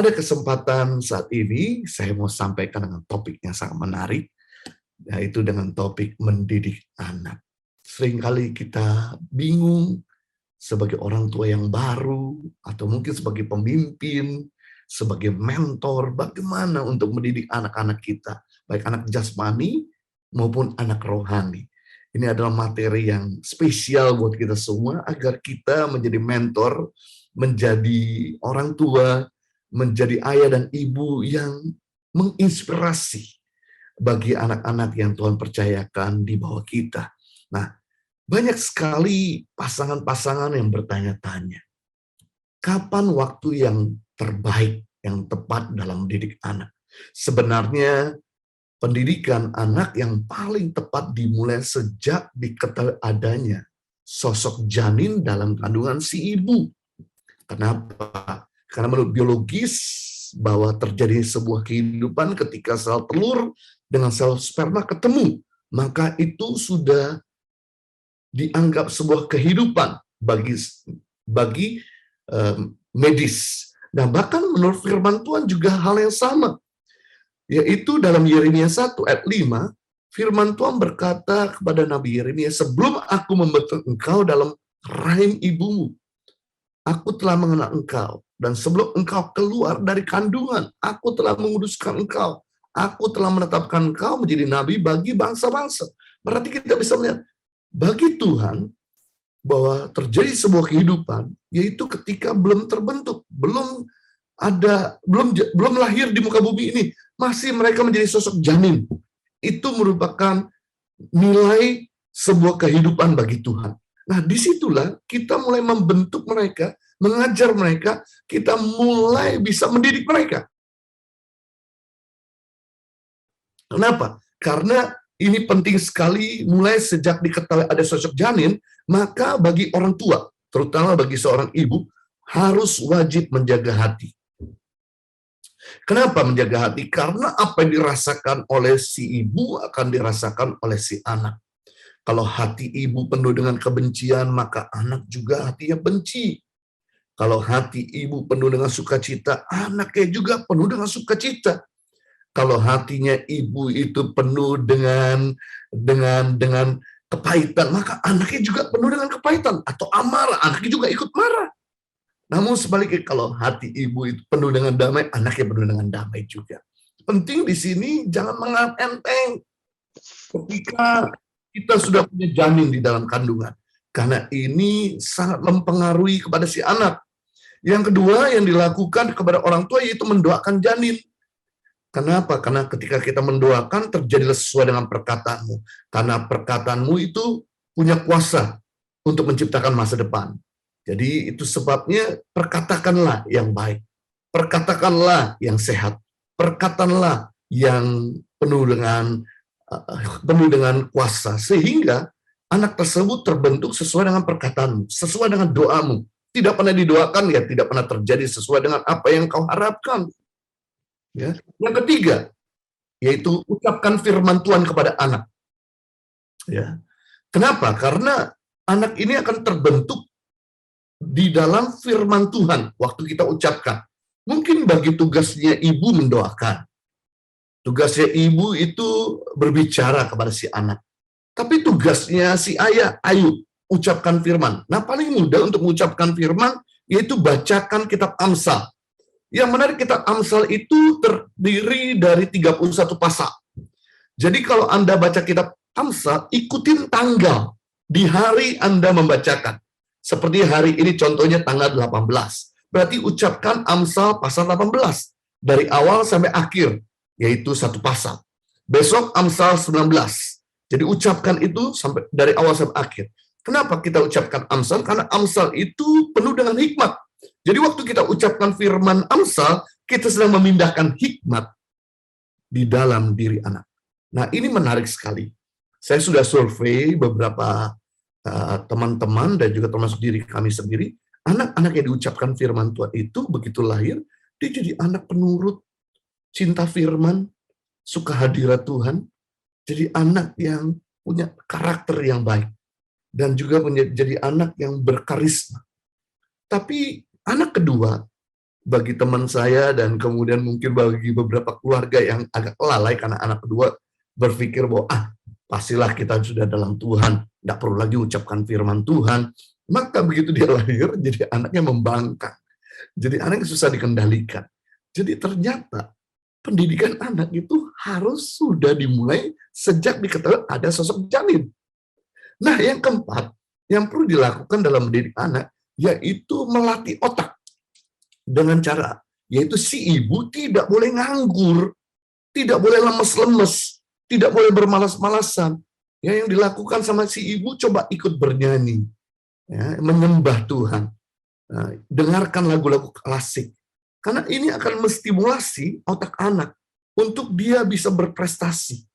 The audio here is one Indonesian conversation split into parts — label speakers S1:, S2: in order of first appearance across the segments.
S1: Pada kesempatan saat ini, saya mau sampaikan dengan topik yang sangat menarik, yaitu dengan topik mendidik anak. Seringkali kita bingung sebagai orang tua yang baru, atau mungkin sebagai pemimpin, sebagai mentor, bagaimana untuk mendidik anak-anak kita, baik anak jasmani maupun anak rohani. Ini adalah materi yang spesial buat kita semua, agar kita menjadi mentor, menjadi orang tua, menjadi ayah dan ibu yang menginspirasi bagi anak-anak yang Tuhan percayakan di bawah kita. Nah, banyak sekali pasangan-pasangan yang bertanya-tanya, kapan waktu yang terbaik, yang tepat dalam mendidik anak? Sebenarnya, pendidikan anak yang paling tepat dimulai sejak diketahui adanya sosok janin dalam kandungan si ibu. Kenapa? Karena menurut biologis, bahwa terjadi sebuah kehidupan ketika sel telur dengan sel sperma ketemu, maka itu sudah dianggap sebuah kehidupan bagi medis. Nah, bahkan menurut firman Tuhan juga hal yang sama, yaitu dalam Yeremia 1 ayat 5, firman Tuhan berkata kepada Nabi Yeremia, sebelum aku membentuk engkau dalam rahim ibumu, aku telah mengenal engkau, dan sebelum engkau keluar dari kandungan, aku telah menguduskan engkau. Aku telah menetapkan engkau menjadi nabi bagi bangsa-bangsa. Berarti kita bisa melihat, bagi Tuhan, bahwa terjadi sebuah kehidupan, yaitu ketika belum terbentuk, belum lahir di muka bumi ini, masih mereka menjadi sosok janin. Itu merupakan nilai sebuah kehidupan bagi Tuhan. Nah, disitulah kita mulai membentuk mereka, mengajar mereka, kita mulai bisa mendidik mereka. Kenapa? Karena ini penting sekali, mulai sejak diketahui ada sosok janin, maka bagi orang tua, terutama bagi seorang ibu, harus wajib menjaga hati. Kenapa menjaga hati? Karena apa yang dirasakan oleh si ibu akan dirasakan oleh si anak. Kalau hati ibu penuh dengan kebencian, maka anak juga hatinya benci. Kalau hati ibu penuh dengan sukacita, anaknya juga penuh dengan sukacita. Kalau hatinya ibu itu penuh dengan kepahitan, maka anaknya juga penuh dengan kepahitan. Atau amarah, anaknya juga ikut marah. Namun sebaliknya, kalau hati ibu itu penuh dengan damai, anaknya penuh dengan damai juga. Penting di sini jangan menganggap enteng ketika kita sudah punya janin di dalam kandungan. Karena ini sangat mempengaruhi kepada si anak. Yang kedua yang dilakukan kepada orang tua yaitu mendoakan janin. Kenapa? Karena ketika kita mendoakan terjadilah sesuai dengan perkataanmu. Karena perkataanmu itu punya kuasa untuk menciptakan masa depan. Jadi itu sebabnya perkatakanlah yang baik. Perkatakanlah yang sehat. Perkatakanlah yang penuh dengan kuasa, sehingga anak tersebut terbentuk sesuai dengan perkataanmu, sesuai dengan doamu. Tidak pernah didoakan, ya tidak pernah terjadi sesuai dengan apa yang kau harapkan. Ya. Yang ketiga, yaitu ucapkan firman Tuhan kepada anak. Ya. Kenapa? Karena anak ini akan terbentuk di dalam firman Tuhan waktu kita ucapkan. Mungkin bagi tugasnya ibu mendoakan. Tugasnya ibu itu berbicara kepada si anak. Tapi tugasnya si ayah, ayo ucapkan firman. Nah, paling mudah untuk mengucapkan firman yaitu bacakan kitab Amsal. Yang menarik, kitab Amsal itu terdiri dari 31 pasal. Jadi kalau Anda baca kitab Amsal, ikutin tanggal di hari Anda membacakan. Seperti hari ini contohnya tanggal 18. Berarti ucapkan Amsal pasal 18 dari awal sampai akhir, yaitu satu pasal. Besok Amsal 19. Jadi ucapkan itu sampai dari awal sampai akhir. Kenapa kita ucapkan Amsal? Karena Amsal itu penuh dengan hikmat. Jadi waktu kita ucapkan firman Amsal, kita sedang memindahkan hikmat di dalam diri anak. Nah, ini menarik sekali. Saya sudah survei beberapa teman-teman dan juga termasuk diri kami sendiri. Anak-anak yang diucapkan firman Tuhan itu begitu lahir, dia jadi anak penurut, cinta firman, suka hadirat Tuhan, jadi anak yang punya karakter yang baik, dan juga jadi anak yang berkarisma. Tapi anak kedua, bagi teman saya dan kemudian mungkin bagi beberapa keluarga yang agak lalai karena anak kedua berpikir bahwa pastilah kita sudah dalam Tuhan, tidak perlu lagi ucapkan firman Tuhan. Maka begitu dia lahir, jadi anaknya membangkang. Jadi anaknya susah dikendalikan. Jadi ternyata pendidikan anak itu harus sudah dimulai sejak diketahui ada sosok janin. Nah, yang keempat, yang perlu dilakukan dalam mendidik anak, yaitu melatih otak. Dengan cara, yaitu si ibu tidak boleh nganggur, tidak boleh lemes-lemes, tidak boleh bermalas-malasan. Ya, yang dilakukan sama si ibu, coba ikut bernyanyi, ya, menyembah Tuhan, dengarkan lagu-lagu klasik. Karena ini akan menstimulasi otak anak untuk dia bisa berprestasi.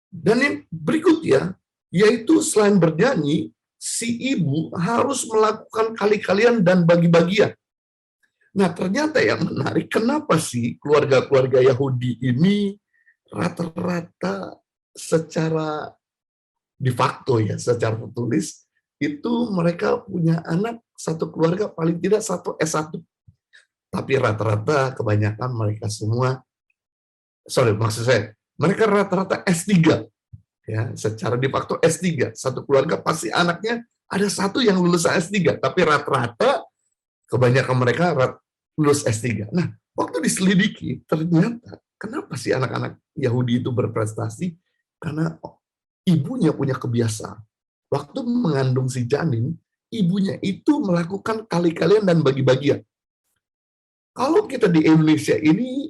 S1: Dan yang berikutnya, yaitu selain bernyanyi, si ibu harus melakukan kali-kalian dan bagi-bagian. Nah, ternyata yang menarik, kenapa sih keluarga-keluarga Yahudi ini rata-rata secara de facto ya, secara tertulis, itu mereka punya anak satu keluarga paling tidak satu S1. Tapi rata-rata kebanyakan mereka semua, maksud saya, mereka rata-rata S3. Ya, secara de facto S3. Satu keluarga pasti anaknya ada satu yang lulus S3, tapi rata-rata kebanyakan mereka lulus S3. Nah, waktu diselidiki, ternyata kenapa sih anak-anak Yahudi itu berprestasi? Karena ibunya punya kebiasaan. Waktu mengandung si janin, ibunya itu melakukan kali-kalian dan bagi-bagian. Kalau kita di Indonesia ini,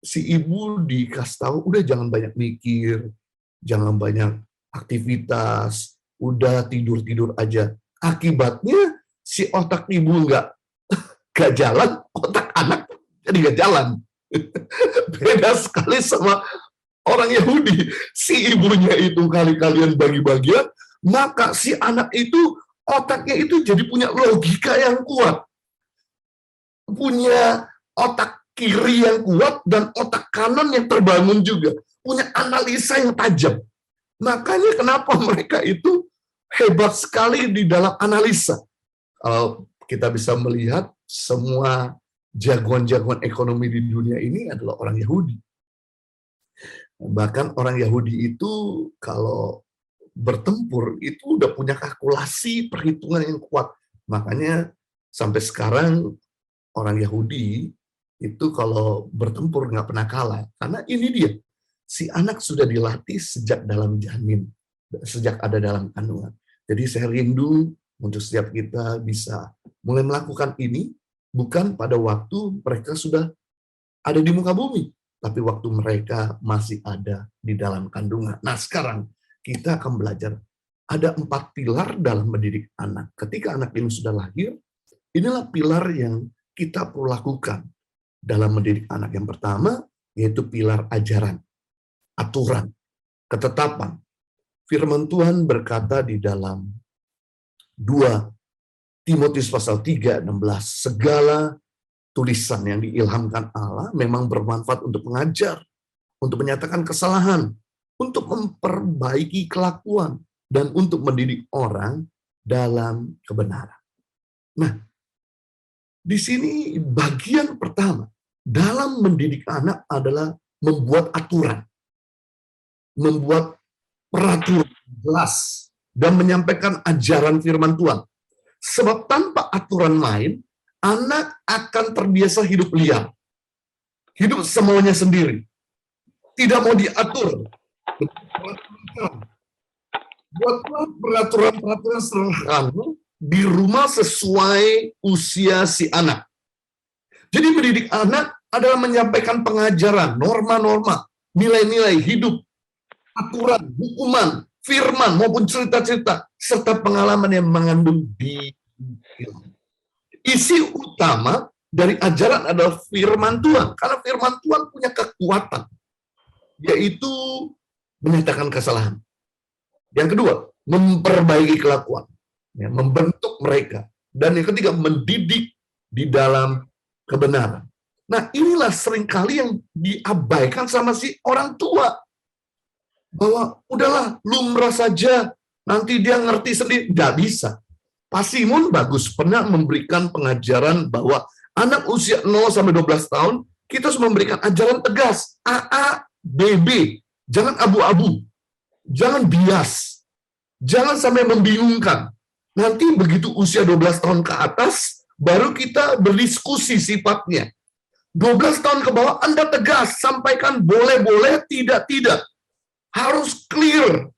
S1: si ibu dikasih tahu, udah jangan banyak mikir, jangan banyak aktivitas, udah tidur-tidur aja. Akibatnya, si otak ibu nggak jalan, otak anak jadi nggak jalan. Beda sekali sama orang Yahudi. Si ibunya itu kali-kalian bagi-bagian, maka si anak itu, otaknya itu jadi punya logika yang kuat. Punya otak kiri yang kuat dan otak kanan yang terbangun juga. Punya analisa yang tajam. Makanya kenapa mereka itu hebat sekali di dalam analisa. Kalau kita bisa melihat semua jagoan-jagoan ekonomi di dunia ini adalah orang Yahudi. Bahkan orang Yahudi itu kalau bertempur itu udah punya kalkulasi perhitungan yang kuat. Makanya sampai sekarang orang Yahudi itu kalau bertempur nggak pernah kalah. Karena ini dia, si anak sudah dilatih sejak dalam janin, sejak ada dalam kandungan. Jadi saya rindu untuk setiap kita bisa mulai melakukan ini, bukan pada waktu mereka sudah ada di muka bumi, tapi waktu mereka masih ada di dalam kandungan. Nah, sekarang kita akan belajar ada 4 pilar dalam mendidik anak. Ketika anak ini sudah lahir, inilah pilar yang kita perlu lakukan dalam mendidik anak. Yang pertama, yaitu pilar ajaran, aturan, ketetapan. Firman Tuhan berkata di dalam 2 Timotius pasal 3:16, segala tulisan yang diilhamkan Allah memang bermanfaat untuk mengajar, untuk menyatakan kesalahan, untuk memperbaiki kelakuan, dan untuk mendidik orang dalam kebenaran. Nah, di sini bagian pertama dalam mendidik anak adalah membuat aturan, membuat peraturan jelas, dan menyampaikan ajaran firman Tuhan. Sebab tanpa aturan main, anak akan terbiasa hidup liar, hidup semaunya sendiri, tidak mau diatur. Buatlah peraturan-peraturan sederhana di rumah sesuai usia si anak. Jadi mendidik anak adalah menyampaikan pengajaran, norma-norma, nilai-nilai hidup, aturan, hukuman, firman, maupun cerita-cerita, serta pengalaman yang mengandung di isi utama dari ajaran adalah firman Tuhan. Karena firman Tuhan punya kekuatan, yaitu menyatakan kesalahan. Yang kedua, memperbaiki kelakuan, ya, membentuk mereka. Dan yang ketiga, mendidik di dalam kebenaran. Nah, inilah seringkali yang diabaikan sama si orang tua. Bahwa udahlah, lumrah saja, nanti dia ngerti sendiri. Nggak bisa. Pak Simon bagus pernah memberikan pengajaran bahwa Anak usia 0 sampai 12 tahun, kita harus memberikan ajaran tegas. AA, BB. Jangan abu-abu. Jangan bias. Jangan sampai membingungkan. Nanti begitu usia 12 tahun ke atas, baru kita berdiskusi sifatnya. 12 tahun ke bawah, Anda tegas. Sampaikan boleh-boleh, tidak-tidak. Harus clear.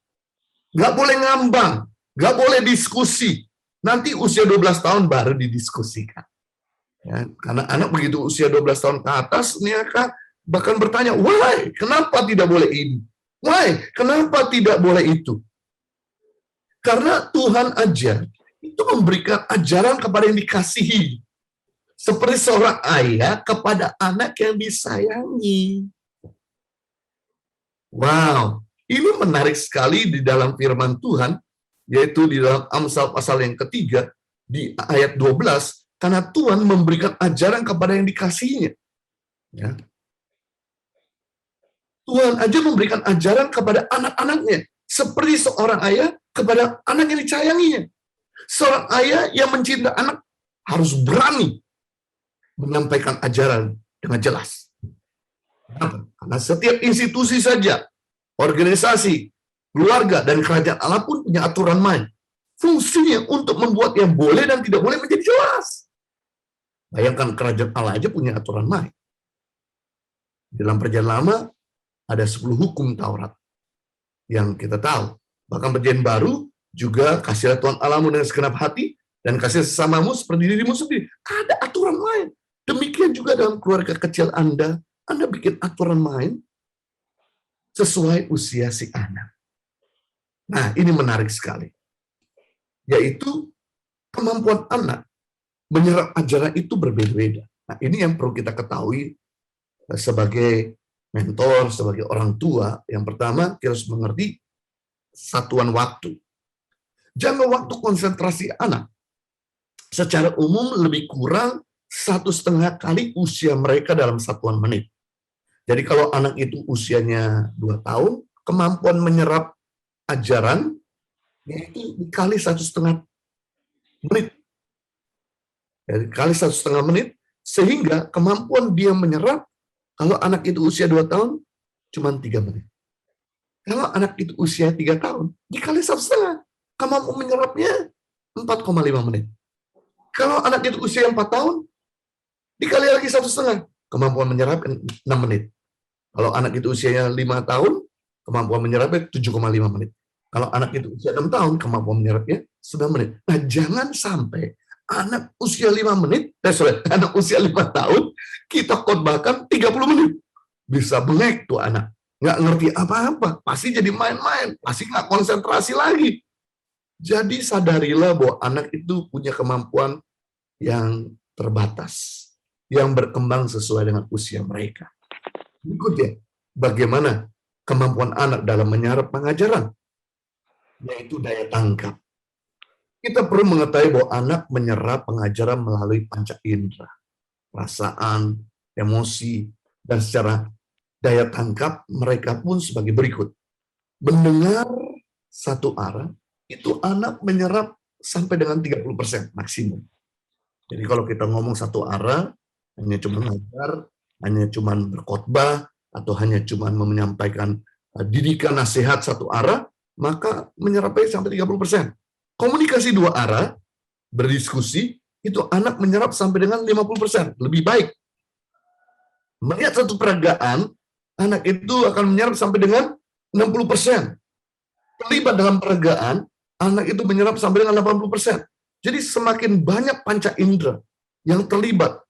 S1: Nggak boleh ngambang. Nggak boleh diskusi. Nanti usia 12 tahun baru didiskusikan. Ya, karena anak begitu usia 12 tahun ke atas, mereka bahkan bertanya, why? Kenapa tidak boleh ini? Why? Kenapa tidak boleh itu? Karena Tuhan aja itu memberikan ajaran kepada yang dikasihi. Seperti seorang ayah kepada anak yang disayangi. Wow, ini menarik sekali di dalam firman Tuhan, yaitu di dalam Amsal pasal yang ketiga, di ayat 12, karena Tuhan memberikan ajaran kepada yang dikasihinya. Ya. Tuhan aja memberikan ajaran kepada anak-anaknya, seperti seorang ayah kepada anak yang disayanginya. Seorang ayah yang mencintai anak harus berani menyampaikan ajaran dengan jelas. Kenapa? Karena setiap institusi saja, organisasi, keluarga, dan kerajaan Allah pun punya aturan main. Fungsinya untuk membuat yang boleh dan tidak boleh menjadi jelas. Bayangkan kerajaan Allah aja punya aturan main. Dalam perjanjian lama, ada 10 hukum Taurat yang kita tahu. Bahkan perjanjian baru juga kasihlah Tuhan Allahmu dengan segenap hati dan kasih sesamamu seperti dirimu sendiri. Ada aturan main. Demikian juga dalam keluarga kecil Anda bikin aturan main sesuai usia si anak. Nah, ini menarik sekali. Yaitu kemampuan anak menyerap ajaran itu berbeda-beda. Nah, ini yang perlu kita ketahui sebagai mentor, sebagai orang tua. Yang pertama, kita harus mengerti satuan waktu. Jangka waktu konsentrasi anak secara umum lebih kurang 1,5 kali usia mereka dalam satuan menit. Jadi kalau anak itu usianya 2 tahun, kemampuan menyerap ajaran yaitu dikali 1,5 menit. Jadi kali 1,5 menit, sehingga kemampuan dia menyerap kalau anak itu usia 2 tahun, cuma 3 menit. Kalau anak itu usia 3 tahun, dikali 1,5, kemampuan menyerapnya 4,5 menit. Kalau anak itu usia 4 tahun, dikali lagi 1,5, kemampuan menyerap 6 menit. Kalau anak itu usianya 5 tahun, kemampuan menyerapnya 7,5 menit. Kalau anak itu usia 6 tahun, kemampuan menyerapnya 9 menit. Nah, jangan sampai anak usia 5 menit, anak usia 5 tahun, kita khotbahkan 30 menit. Bisa bengek tuh anak. Nggak ngerti apa-apa. Pasti jadi main-main. Pasti nggak konsentrasi lagi. Jadi sadarilah bahwa anak itu punya kemampuan yang terbatas. Yang berkembang sesuai dengan usia mereka. Berikutnya, bagaimana kemampuan anak dalam menyerap pengajaran? Yaitu daya tangkap. Kita perlu mengetahui bahwa anak menyerap pengajaran melalui panca indera, perasaan, emosi, dan secara daya tangkap mereka pun sebagai berikut. Mendengar satu arah, itu anak menyerap sampai dengan 30% maksimum. Jadi kalau kita ngomong satu arah, hanya cuma ngajar, hanya cuma berkhotbah, atau hanya cuma menyampaikan didikan nasihat satu arah, maka menyerapnya sampai 30%. Komunikasi dua arah, berdiskusi, itu anak menyerap sampai dengan 50%, lebih baik. Melihat satu peragaan, anak itu akan menyerap sampai dengan 60%. Terlibat dalam peragaan, anak itu menyerap sampai dengan 80%. Jadi semakin banyak panca indera yang terlibat,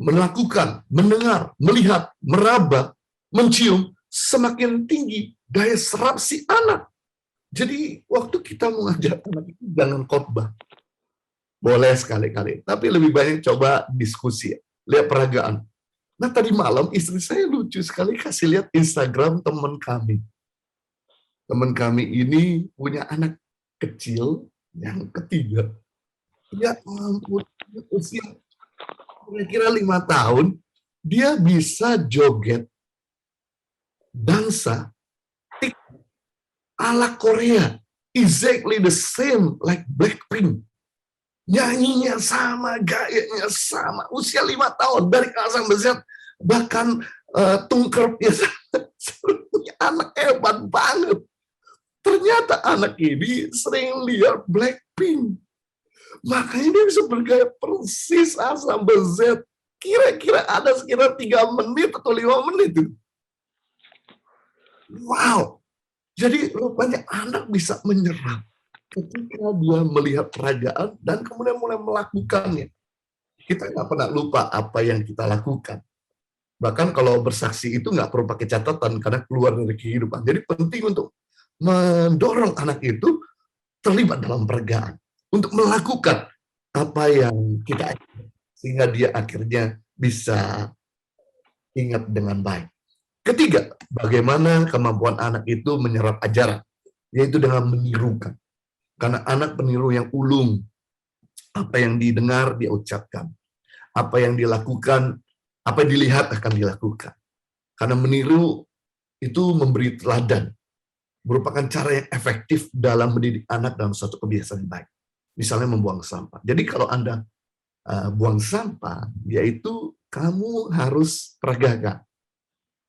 S1: melakukan, mendengar, melihat, meraba, mencium, semakin tinggi daya serap si anak. Jadi waktu kita mengajar anak itu jangan khotbah. Boleh sekali-kali, tapi lebih banyak coba diskusi, lihat peragaan. Nah tadi malam istri saya lucu sekali kasih lihat Instagram teman kami. Teman kami ini punya anak kecil yang ketiga. Ya ampun, usia kira-kira 5 tahun, dia bisa joget dansa ala Korea, exactly the same like Blackpink. nyanyinya sama, gayanya sama, usia 5 tahun, dari A sampai Z, bahkan tungkerpnya sama. Anak hebat banget. Ternyata anak ini sering lihat Blackpink. Makanya dia bisa bergaya persis A sampai Z. Kira-kira ada sekitar 3 menit atau 5 menit. Wow. Jadi rupanya anak bisa menyerap ketika dia melihat peragaan dan kemudian mulai melakukannya. Kita nggak pernah lupa apa yang kita lakukan. Bahkan kalau bersaksi itu nggak perlu pakai catatan karena keluar dari kehidupan. Jadi penting untuk mendorong anak itu terlibat dalam peragaan. Untuk melakukan apa yang kita inginkan. Sehingga dia akhirnya bisa ingat dengan baik. Ketiga, bagaimana kemampuan anak itu menyerap ajaran. Yaitu dengan menirukan. Karena anak peniru yang ulung. Apa yang didengar, dia ucapkan. Apa yang dilakukan, apa yang dilihat akan dilakukan. Karena meniru itu memberi teladan. Merupakan cara yang efektif dalam mendidik anak dalam suatu kebiasaan baik. Misalnya membuang sampah. Jadi kalau Anda buang sampah, yaitu kamu harus peragakan.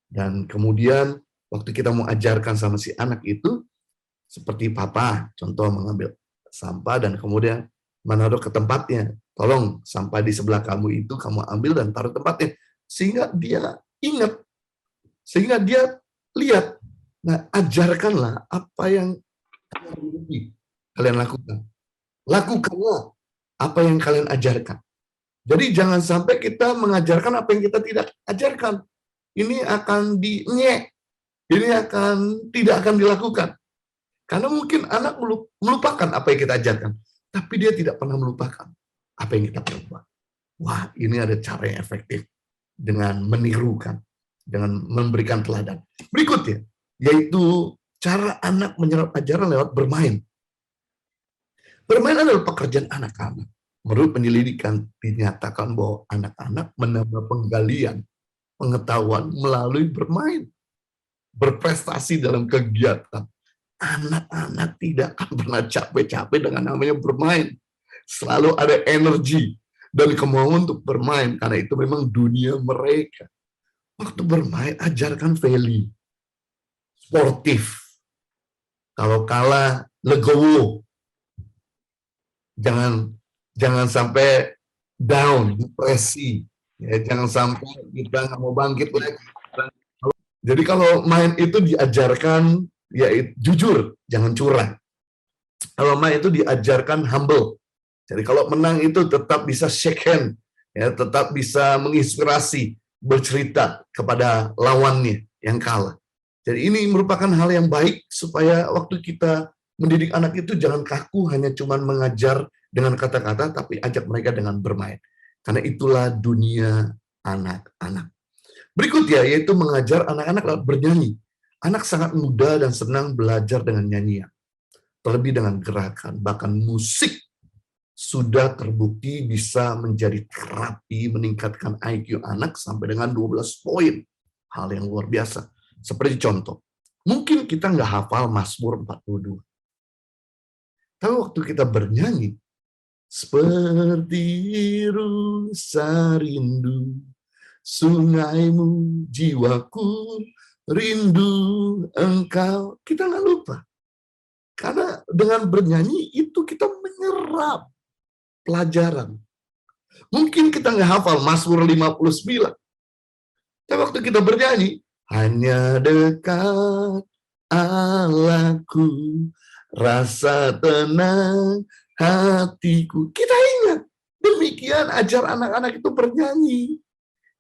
S1: Dan kemudian waktu kita mau ajarkan sama si anak itu, seperti papa, contoh mengambil sampah dan kemudian menaruh ke tempatnya. Tolong sampah di sebelah kamu itu kamu ambil dan taruh tempatnya. Sehingga dia ingat. Sehingga dia lihat. Nah, ajarkanlah apa yang kalian lakukan. Lakukanlah apa yang kalian ajarkan. Jadi jangan sampai kita mengajarkan apa yang kita tidak ajarkan. Ini akan dinyek. Ini tidak akan dilakukan. Karena mungkin anak melupakan apa yang kita ajarkan. Tapi dia tidak pernah melupakan apa yang kita perbuat. Wah, ini ada cara yang efektif. Dengan menirukan. Dengan memberikan teladan. Berikutnya, yaitu cara anak menyerap ajaran lewat bermain. Bermain adalah pekerjaan anak-anak. Menurut penyelidikan dinyatakan bahwa anak-anak menambah penggalian pengetahuan melalui bermain. Berprestasi dalam kegiatan. Anak-anak tidak akan pernah capek-capek dengan namanya bermain. Selalu ada energi dan kemauan untuk bermain, karena itu memang dunia mereka. Waktu bermain, ajarkan value. Sportif. Kalau kalah, legowo. Jangan sampai down, depresi. Ya, jangan sampai kita nggak mau bangkit lagi. Jadi kalau main itu diajarkan, ya jujur, jangan curang. Kalau main itu diajarkan humble. Jadi kalau menang itu tetap bisa shake hand, ya, tetap bisa menginspirasi, bercerita kepada lawannya yang kalah. Jadi ini merupakan hal yang baik supaya waktu kita mendidik anak itu jangan kaku hanya cuma mengajar dengan kata-kata, tapi ajak mereka dengan bermain. Karena itulah dunia anak-anak. Berikutnya yaitu mengajar anak-anak lewat bernyanyi. Anak sangat muda dan senang belajar dengan nyanyian. Terlebih dengan gerakan, bahkan musik sudah terbukti bisa menjadi terapi meningkatkan IQ anak sampai dengan 12 poin. Hal yang luar biasa. Seperti contoh, mungkin kita nggak hafal Mazmur 42. Tapi waktu kita bernyanyi, seperti rusa rindu, sungaimu jiwaku rindu engkau. Kita nggak lupa. Karena dengan bernyanyi itu kita menyerap pelajaran. Mungkin kita nggak hafal Mazmur 59. Tapi waktu kita bernyanyi, hanya dekat Allahku, rasa tenang hatiku. Kita ingat. Demikian ajar anak-anak itu bernyanyi.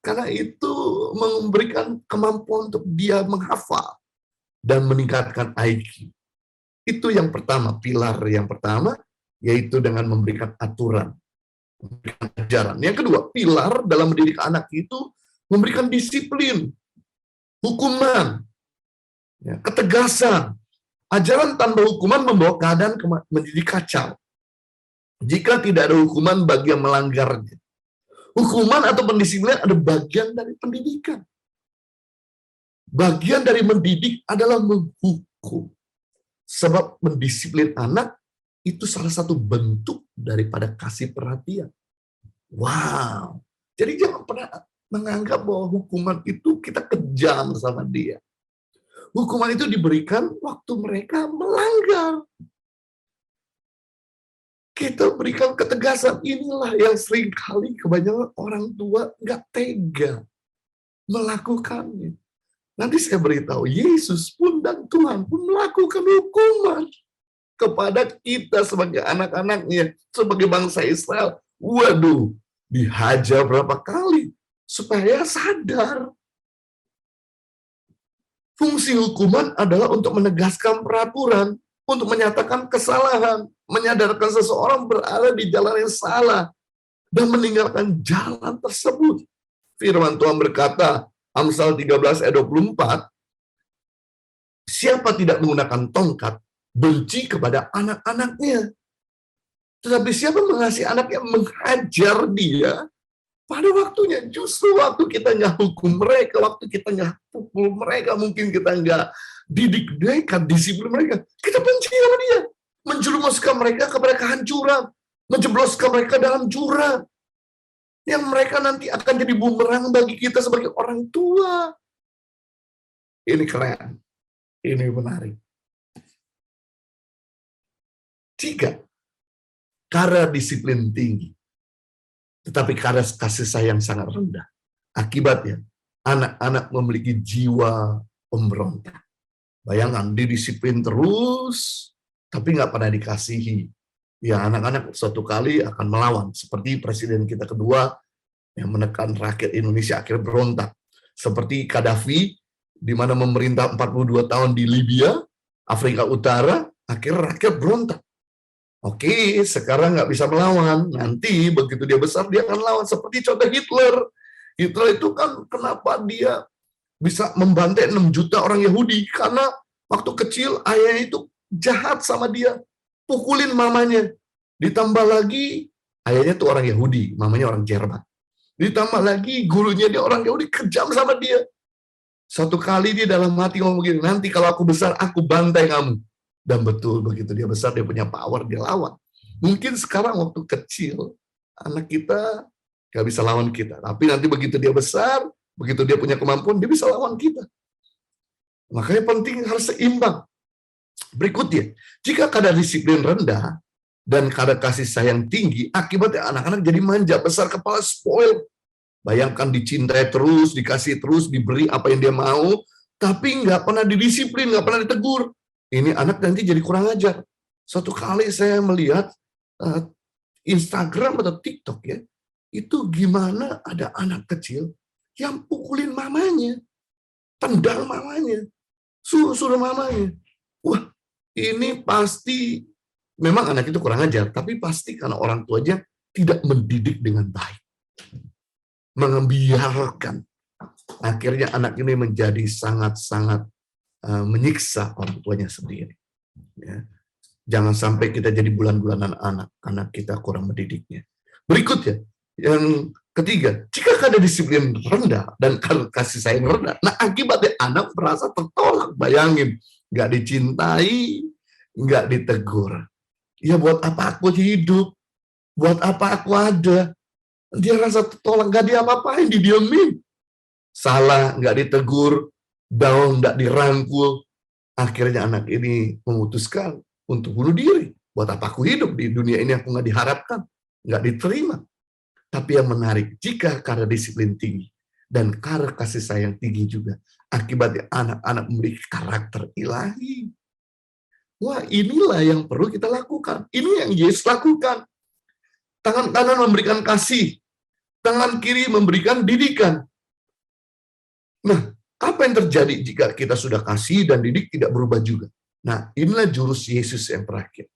S1: Karena itu memberikan kemampuan untuk dia menghafal dan meningkatkan IQ. Itu yang pertama, pilar yang pertama, yaitu dengan memberikan aturan, memberikan ajaran. Yang kedua, pilar dalam mendidik anak itu memberikan disiplin, hukuman, ya, ketegasan. Ajaran tanpa hukuman membawa keadaan menjadi kacau. Jika tidak ada hukuman bagi yang melanggarnya. Hukuman atau pendisiplinan ada bagian dari pendidikan. Bagian dari mendidik adalah menghukum. Sebab mendisiplin anak itu salah satu bentuk daripada kasih perhatian. Wow. Jadi jangan pernah menganggap bahwa hukuman itu kita kejam sama dia. Hukuman itu diberikan waktu mereka melanggar. Kita berikan ketegasan, inilah yang seringkali kebanyakan orang tua nggak tega melakukannya. Nanti saya beritahu, Yesus pun dan Tuhan pun melakukan hukuman kepada kita sebagai anak-anaknya, sebagai bangsa Israel. Waduh, dihajar berapa kali supaya sadar. Fungsi hukuman adalah untuk menegaskan peraturan, untuk menyatakan kesalahan, menyadarkan seseorang berada di jalan yang salah, dan meninggalkan jalan tersebut. Firman Tuhan berkata, Amsal 13 ayat 24, siapa tidak menggunakan tongkat, benci kepada anak-anaknya. Tetapi siapa mengasihi anaknya, menghajar dia pada waktunya. Justru waktu kita nggak hukum mereka, waktu kita nggak pukul mereka, mungkin kita nggak didik mereka, disiplin mereka, kita benci sama dia. Menjerumuskan mereka kepada kehancuran, menjebloskan mereka dalam jurang, yang mereka nanti akan jadi bumerang bagi kita sebagai orang tua. Ini keren. Ini menarik. Jika kadar disiplin tinggi, tetapi kadar kasih sayang sangat rendah, akibatnya anak-anak memiliki jiwa pemberontak. Bayangkan, didisiplin terus, tapi nggak pernah dikasihi. Ya, anak-anak suatu kali akan melawan. Seperti presiden kita kedua yang menekan rakyat Indonesia akhirnya berontak. Seperti Gaddafi, di mana memerintah 42 tahun di Libya, Afrika Utara, akhirnya rakyat berontak. Oke, sekarang nggak bisa melawan. Nanti begitu dia besar, dia akan lawan. Seperti contoh Hitler. Hitler itu kan kenapa dia bisa membantai 6 juta orang Yahudi? Karena waktu kecil ayahnya itu jahat sama dia. Pukulin mamanya. Ditambah lagi, ayahnya tuh orang Yahudi, mamanya orang Jerman. Ditambah lagi, gurunya dia orang Yahudi, kejam sama dia. Satu kali dia dalam hati ngomong begini, nanti kalau aku besar, aku bantai kamu. Dan betul, begitu dia besar, dia punya power, dia lawan. Mungkin sekarang waktu kecil, anak kita gak bisa lawan kita. Tapi nanti begitu dia besar, begitu dia punya kemampuan, dia bisa lawan kita. Makanya penting harus seimbang. Berikutnya, jika kadar disiplin rendah, dan kadar kasih sayang tinggi, akibatnya anak-anak jadi manja, besar kepala, spoil. Bayangkan dicintai terus, dikasih terus, diberi apa yang dia mau, tapi nggak pernah didisiplin, nggak pernah ditegur. Ini anak nanti jadi kurang ajar. Suatu kali saya melihat Instagram atau TikTok ya, itu gimana ada anak kecil yang pukulin mamanya, tendang mamanya, suruh mamanya. Wah, ini pasti memang anak itu kurang ajar, tapi pasti karena orang tuanya tidak mendidik dengan baik. Membiarkan. Akhirnya anak ini menjadi sangat-sangat menyiksa orang tuanya sendiri. Ya. Jangan sampai kita jadi bulan-bulanan anak karena kita kurang mendidiknya. Berikutnya, yang ketiga, jika kadar disiplin rendah dan kasih sayang rendah, nah akibatnya anak merasa tertolak. Bayangin, nggak dicintai, nggak ditegur. Ya buat apa aku hidup? Buat apa aku ada? Dia rasa tertolak, nggak diapa-apain, didiemin. Salah, nggak ditegur, down, nggak dirangkul. Akhirnya anak ini memutuskan untuk bunuh diri. Buat apa aku hidup di dunia ini, aku nggak diharapkan, nggak diterima. Tapi yang menarik, jika kadar disiplin tinggi dan kadar kasih sayang tinggi juga, akibatnya anak-anak memiliki karakter ilahi. Wah, inilah yang perlu kita lakukan. Ini yang Yesus lakukan. Tangan kanan memberikan kasih, tangan kiri memberikan didikan. Nah, apa yang terjadi jika kita sudah kasih dan didik tidak berubah juga? Nah, inilah jurus Yesus yang terakhir.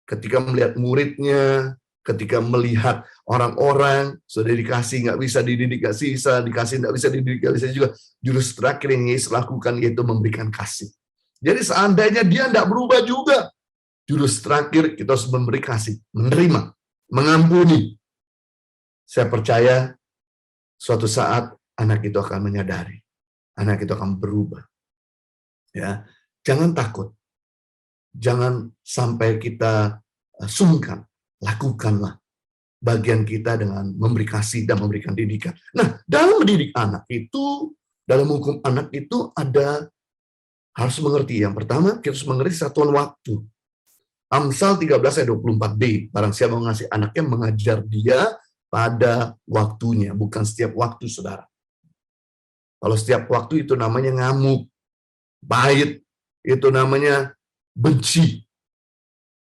S1: Ketika melihat muridnya, ketika melihat orang-orang, sudah dikasih, nggak bisa dididik, nggak bisa, dikasih, nggak bisa dididik, nggak bisa juga. Jurus terakhir yang Yesus lakukan yaitu memberikan kasih. Jadi seandainya dia nggak berubah juga, jurus terakhir kita harus memberi kasih, menerima, mengampuni. Saya percaya suatu saat anak itu akan menyadari. Anak itu akan berubah. Ya, jangan takut. Jangan sampai kita sungkan, lakukanlah bagian kita dengan memberi kasih dan memberikan didikan. Nah, dalam mendidik anak itu, dalam hukum anak itu ada harus mengerti. Yang pertama, kita harus mengerti satuan waktu. Amsal 13 ayat 24b, barang siapa mengasihi anaknya, mengajar dia pada waktunya, bukan setiap waktu, saudara. Kalau setiap waktu itu namanya ngamuk, pahit, itu namanya benci.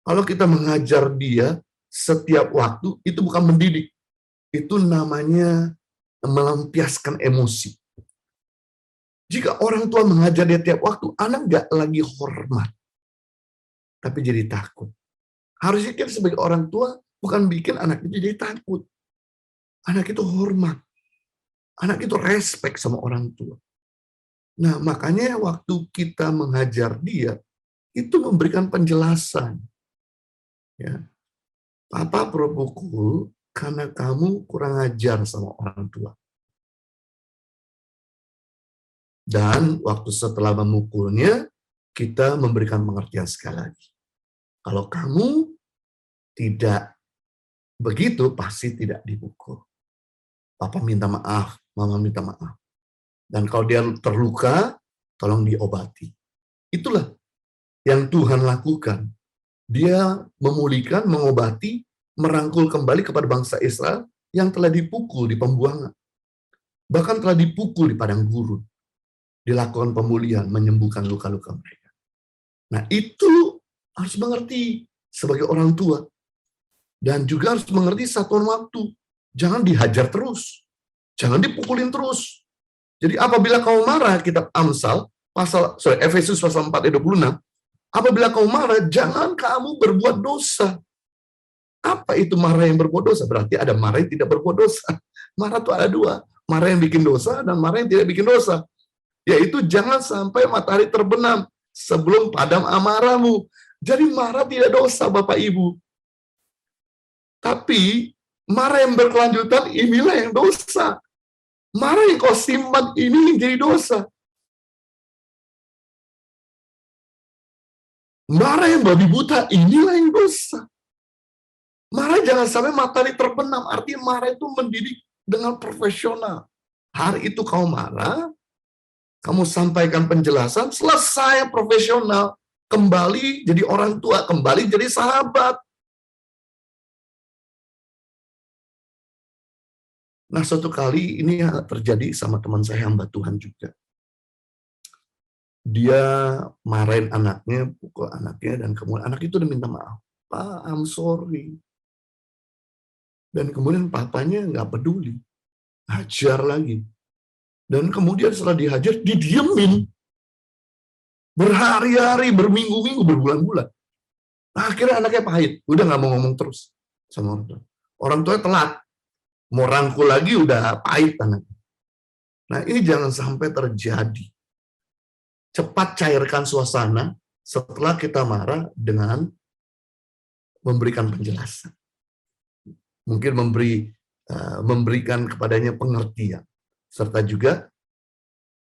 S1: Kalau kita mengajar dia setiap waktu, itu bukan mendidik. Itu namanya melampiaskan emosi. Jika orang tua mengajar dia tiap waktu, anak nggak lagi hormat, tapi jadi takut. Harusnya kita sebagai orang tua bukan bikin anak itu jadi takut. Anak itu hormat. Anak itu respect sama orang tua. Nah, makanya waktu kita mengajar dia, itu memberikan penjelasan. Ya, Papa perlu pukul karena kamu kurang ajar sama orang tua. Dan waktu setelah memukulnya, kita memberikan pengertian sekali lagi. Kalau kamu tidak begitu, pasti tidak dipukul. Papa minta maaf, Mama minta maaf. Dan kalau dia terluka, tolong diobati. Itulah yang Tuhan lakukan. Dia memulihkan, mengobati, merangkul kembali kepada bangsa Israel yang telah dipukul di pembuangan. Bahkan telah dipukul di padang gurun. Dilakukan pemulihan, menyembuhkan luka-luka mereka. Nah, itu harus mengerti sebagai orang tua. Dan juga harus mengerti satuan waktu. Jangan dihajar terus. Jangan dipukulin terus. Jadi apabila kau marah, kitab Amsal, Efesus pasal 4 ayat 26, apabila kau marah, jangan kamu berbuat dosa. Apa itu marah yang berbuat dosa? Berarti ada marah yang tidak berbuat dosa. Marah itu ada dua. Marah yang bikin dosa dan marah yang tidak bikin dosa. Yaitu jangan sampai matahari terbenam sebelum padam amarahmu. Jadi marah tidak dosa, Bapak Ibu. Tapi marah yang berkelanjutan inilah yang dosa. Marah yang kau simpan ini yang jadi dosa. Marah yang babi buta inilah yang dosa. Marah jangan sampai matahari terbenam. Artinya marah itu mendidik dengan profesional. Hari itu kau marah, kamu sampaikan penjelasan, selesai profesional. Kembali jadi orang tua, kembali jadi sahabat. Nah, suatu kali ini terjadi sama teman saya hamba Tuhan juga. Dia marahin anaknya, pukul anaknya, dan kemudian anak itu udah minta maaf. Pak, I'm sorry. Dan kemudian papanya nggak peduli. Hajar lagi. Dan kemudian setelah dihajar, didiemin. Berhari-hari, berminggu-minggu, berbulan-bulan. Akhirnya anaknya pahit. Udah nggak mau ngomong terus sama orang tua. Orang tua telat. Mau rangkul lagi udah pahit anaknya. Nah, ini jangan sampai terjadi. Cepat cairkan suasana setelah kita marah dengan memberikan penjelasan. Mungkin memberikan kepadanya pengertian. Serta juga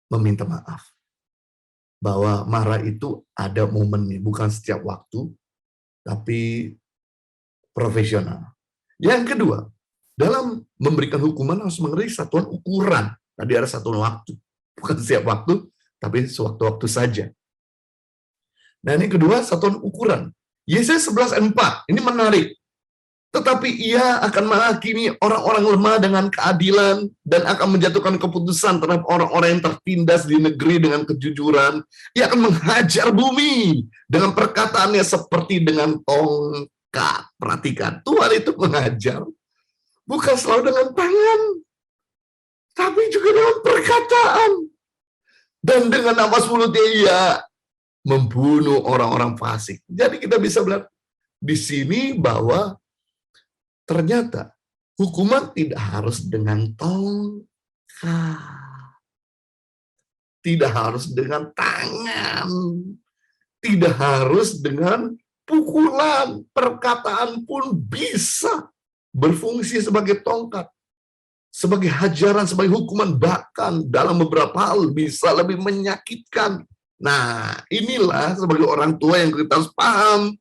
S1: meminta maaf. Bahwa marah itu ada momennya, bukan setiap waktu, tapi profesional. Yang kedua, dalam memberikan hukuman harus mengerti satuan ukuran. Tadi ada satuan waktu. Bukan setiap waktu, tapi sewaktu-waktu saja. Nah, ini kedua, satuan ukuran. Yesaya 11:4, ini menarik. Tetapi ia akan menghakimi orang-orang lemah dengan keadilan dan akan menjatuhkan keputusan terhadap orang-orang yang tertindas di negeri dengan kejujuran. Ia akan menghajar bumi dengan perkataannya seperti dengan tongkat. Perhatikan, Tuhan itu mengajar bukan selalu dengan tangan, tapi juga dengan perkataan. Dan dengan nafas mulutnya ia membunuh orang-orang fasik. Jadi kita bisa melihat di sini bahwa ternyata hukuman tidak harus dengan tongkat, tidak harus dengan tangan, tidak harus dengan pukulan. Perkataan pun bisa berfungsi sebagai tongkat, sebagai hajaran, sebagai hukuman, bahkan dalam beberapa hal bisa lebih menyakitkan. Nah, inilah sebagai orang tua yang kita harus paham.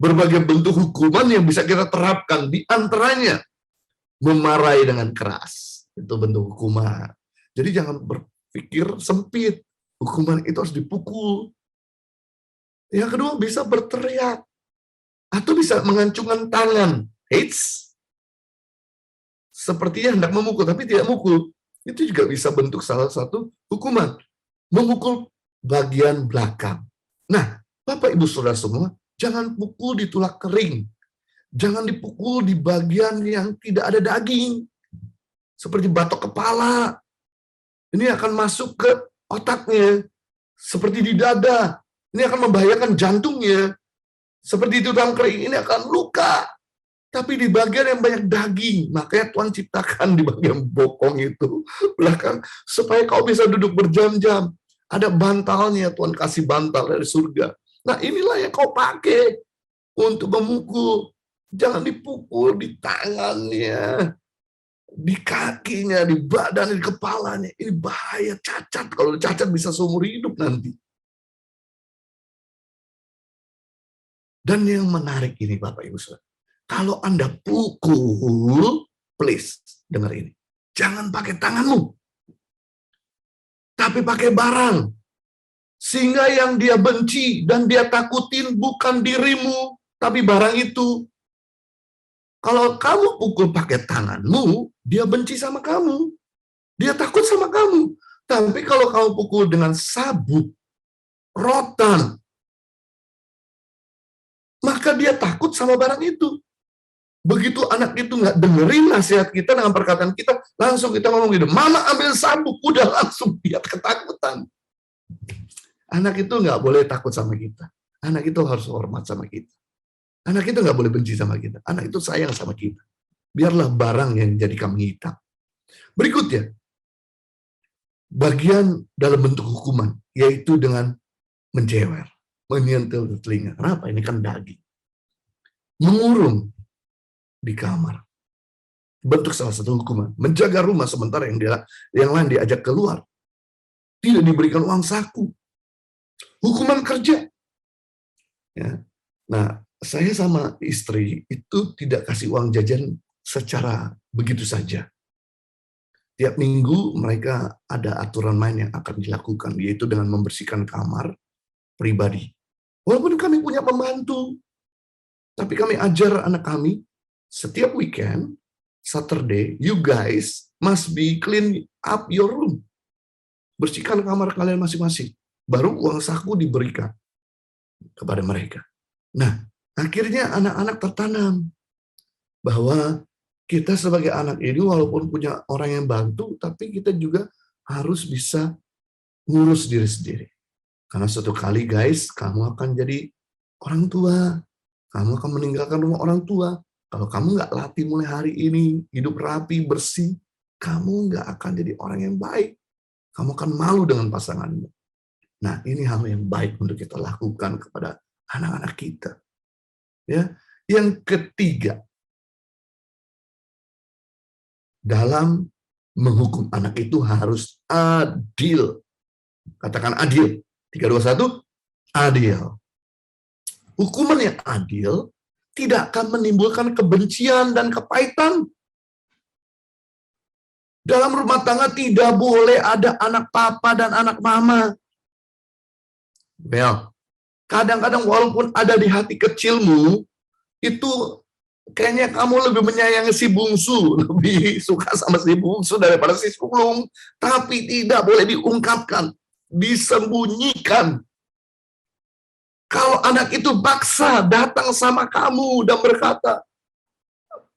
S1: berbagai bentuk hukuman yang bisa kita terapkan, di antaranya memarahi dengan keras. Itu bentuk hukuman. Jadi jangan berpikir sempit. Hukuman itu harus dipukul. Yang kedua, bisa berteriak. Atau bisa mengacungkan tangan. Eits. Sepertinya hendak memukul, tapi tidak mukul. Itu juga bisa bentuk salah satu hukuman. Memukul bagian belakang. Nah, Bapak Ibu Saudara semua, jangan pukul di tulak kering. Jangan dipukul di bagian yang tidak ada daging. Seperti batok kepala. Ini akan masuk ke otaknya. Seperti di dada. Ini akan membahayakan jantungnya. Seperti di tulak kering, ini akan luka. Tapi di bagian yang banyak daging, makanya Tuhan ciptakan di bagian bokong itu belakang supaya kau bisa duduk berjam-jam. Ada bantalnya, Tuhan kasih bantal dari surga. Nah, inilah yang kau pakai untuk memukul. Jangan dipukul di tangannya, di kakinya, di badan, di kepalanya. Ini bahaya, cacat. Kalau cacat bisa seumur hidup nanti. Dan yang menarik ini, Bapak Ibu Saudara. Kalau Anda pukul, please, dengar ini. Jangan pakai tanganmu. Tapi pakai barang. Sehingga yang dia benci dan dia takutin bukan dirimu, tapi barang itu. Kalau kamu pukul pakai tanganmu, dia benci sama kamu. Dia takut sama kamu. Tapi kalau kamu pukul dengan sabuk, rotan, maka dia takut sama barang itu. Begitu anak itu nggak dengerin nasihat kita dengan perkataan kita, langsung kita ngomong gitu, mama ambil sabuk, udah langsung dia ketakutan. Anak itu nggak boleh takut sama kita. Anak itu harus hormat sama kita. Anak itu nggak boleh benci sama kita. Anak itu sayang sama kita. Biarlah barang yang jadi kambing hitam. Berikutnya, bagian dalam bentuk hukuman, yaitu dengan menjewer, menyentil telinga. Kenapa? Ini kan daging. Mengurung di kamar. Bentuk salah satu hukuman. Menjaga rumah sementara yang lain diajak keluar. Tidak diberikan uang saku. Hukuman kerja. Ya. Nah, saya sama istri itu tidak kasih uang jajan secara begitu saja. Tiap minggu mereka ada aturan main yang akan dilakukan, yaitu dengan membersihkan kamar pribadi. Walaupun kami punya pembantu, tapi kami ajar anak kami, setiap weekend, Saturday, you guys must be clean up your room. Bersihkan kamar kalian masing-masing. Baru uang saku diberikan kepada mereka. Nah, akhirnya anak-anak tertanam bahwa kita sebagai anak ini walaupun punya orang yang bantu, tapi kita juga harus bisa ngurus diri sendiri. Karena suatu kali guys, kamu akan jadi orang tua. Kamu akan meninggalkan rumah orang tua. Kalau kamu nggak latih mulai hari ini, hidup rapi, bersih, kamu nggak akan jadi orang yang baik. Kamu akan malu dengan pasanganmu. Nah, ini hal yang baik untuk kita lakukan kepada anak-anak kita. Ya, yang ketiga, dalam menghukum anak itu harus adil. Katakan adil. 3, 2, 1, adil. Hukuman yang adil tidak akan menimbulkan kebencian dan kepahitan. Dalam rumah tangga tidak boleh ada anak papa dan anak mama. Well, kadang-kadang walaupun ada di hati kecilmu, itu kayaknya kamu lebih menyayangi si bungsu, lebih suka sama si bungsu daripada si sulung. Tapi tidak boleh diungkapkan, disembunyikan. Kalau anak itu paksa datang sama kamu dan berkata,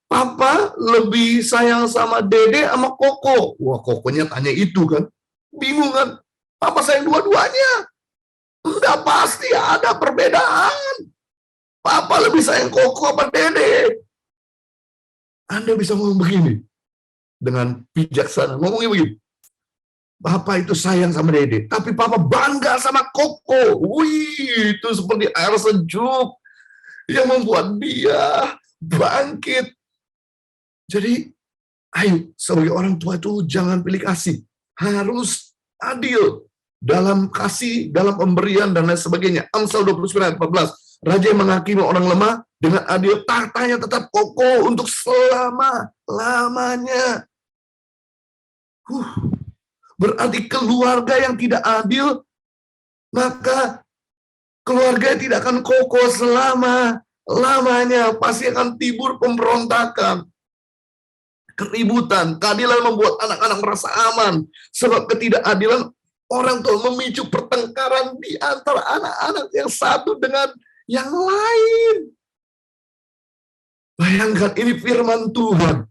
S1: Papa lebih sayang sama Dede sama Koko. Wah, Kokonya tanya itu kan. Bingung kan? Papa sayang dua-duanya. Enggak, pasti ada perbedaan. Papa lebih sayang Koko apa Dede. Anda bisa ngomong begini. Dengan bijaksana. Ngomongnya begini. Papa itu sayang sama Dede, tapi Papa bangga sama Koko. Wih, itu seperti air sejuk yang membuat dia bangkit. Jadi, ayo sebagai orang tua itu jangan pilih kasih. Harus adil dalam kasih, dalam pemberian, dan lain sebagainya. Amsal 29 ayat 14. Raja yang menghakimi orang lemah dengan adil, tahtanya tetap kokoh untuk selama-lamanya. Berarti keluarga yang tidak adil, maka keluarga tidak akan kokoh selama-lamanya. Pasti akan timbul pemberontakan, keributan. Keadilan membuat anak-anak merasa aman. Sebab ketidakadilan orang tua memicu pertengkaran di antara anak-anak yang satu dengan yang lain. Bayangkan, ini firman Tuhan.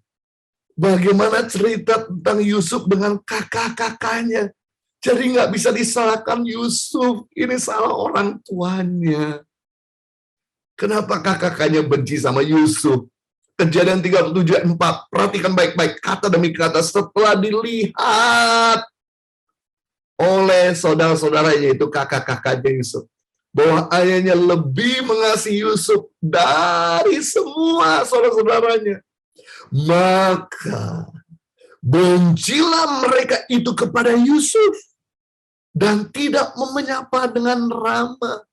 S1: Bagaimana cerita tentang Yusuf dengan kakak-kakaknya. Jadi nggak bisa disalahkan Yusuf, ini salah orang tuanya. Kenapa kakak-kakaknya benci sama Yusuf? Kejadian 37:4, perhatikan baik-baik kata demi kata. Setelah dilihat oleh saudara-saudaranya, itu kakak-kakaknya Yusuf, bahwa ayahnya lebih mengasihi Yusuf dari semua saudara-saudaranya, maka bencilah mereka itu kepada Yusuf dan tidak menyapa dengan ramah.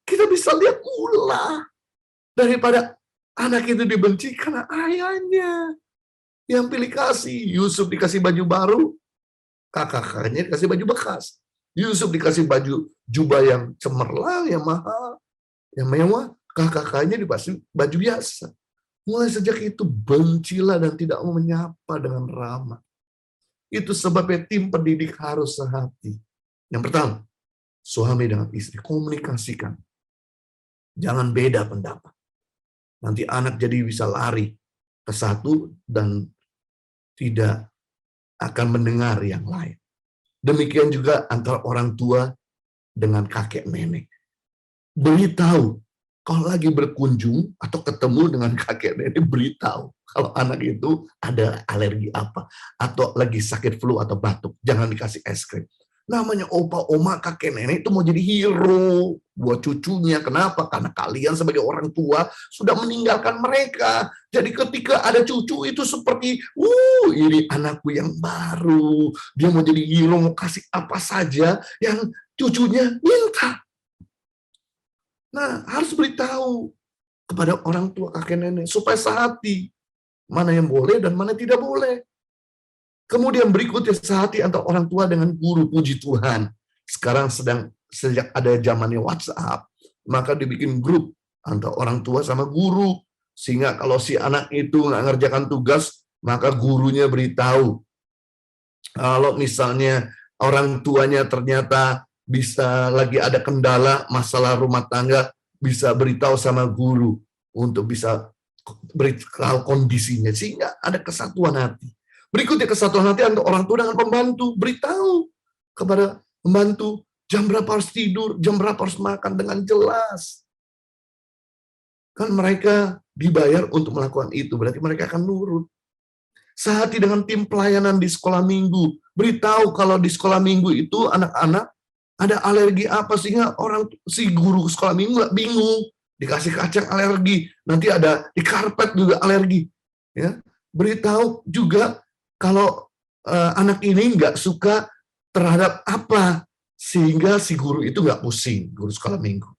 S1: Kita bisa lihat ulah daripada anak itu dibenci karena ayahnya yang pilih kasih. Yusuf dikasih baju baru, kakak-kakaknya dikasih baju bekas. Yusuf dikasih baju jubah yang cemerlang, yang mahal, yang mewah. Kakak-kakaknya dikasih baju biasa. Mulai sejak itu bencilah dan tidak mau menyapa dengan ramah. Itu sebabnya tim pendidik harus sehati. Yang pertama, suami dengan istri komunikasikan. Jangan beda pendapat. Nanti anak jadi bisa lari ke satu dan tidak akan mendengar yang lain. Demikian juga antara orang tua dengan kakek nenek. Beritahu, kalau lagi berkunjung atau ketemu dengan kakek nenek, beritahu kalau anak itu ada alergi apa, atau lagi sakit flu atau batuk, jangan dikasih es krim. Namanya opa, oma, kakek nenek itu mau jadi hero buat cucunya. Kenapa? Karena kalian sebagai orang tua sudah meninggalkan mereka. Jadi ketika ada cucu itu seperti, ini anakku yang baru. Dia mau jadi hero, mau kasih apa saja yang cucunya minta. Nah, harus beritahu kepada orang tua, kakek nenek, supaya sehati. Mana yang boleh dan mana tidak boleh. Kemudian berikutnya sehati antara orang tua dengan guru. Puji Tuhan. Sekarang sejak ada zamannya WhatsApp, maka dibikin grup antara orang tua sama guru. Sehingga kalau si anak itu nggak ngerjakan tugas, maka gurunya beritahu. Kalau misalnya orang tuanya ternyata bisa lagi ada kendala masalah rumah tangga, bisa beritahu sama guru untuk bisa beritahu kondisinya, sehingga ada kesatuan hati. Berikutnya kesatuan hati antara orang tua dengan pembantu. Beritahu kepada pembantu jam berapa harus tidur, jam berapa harus makan dengan jelas. Kan mereka dibayar untuk melakukan itu, berarti mereka akan nurut. Sehati dengan tim pelayanan di sekolah minggu. Beritahu kalau di sekolah minggu itu anak-anak ada alergi apa, sehingga si guru sekolah minggu nggak bingung. Dikasih kacang alergi, nanti ada di karpet juga alergi. Ya, beritahu juga kalau anak ini nggak suka terhadap apa, sehingga si guru itu nggak pusing, guru sekolah minggu.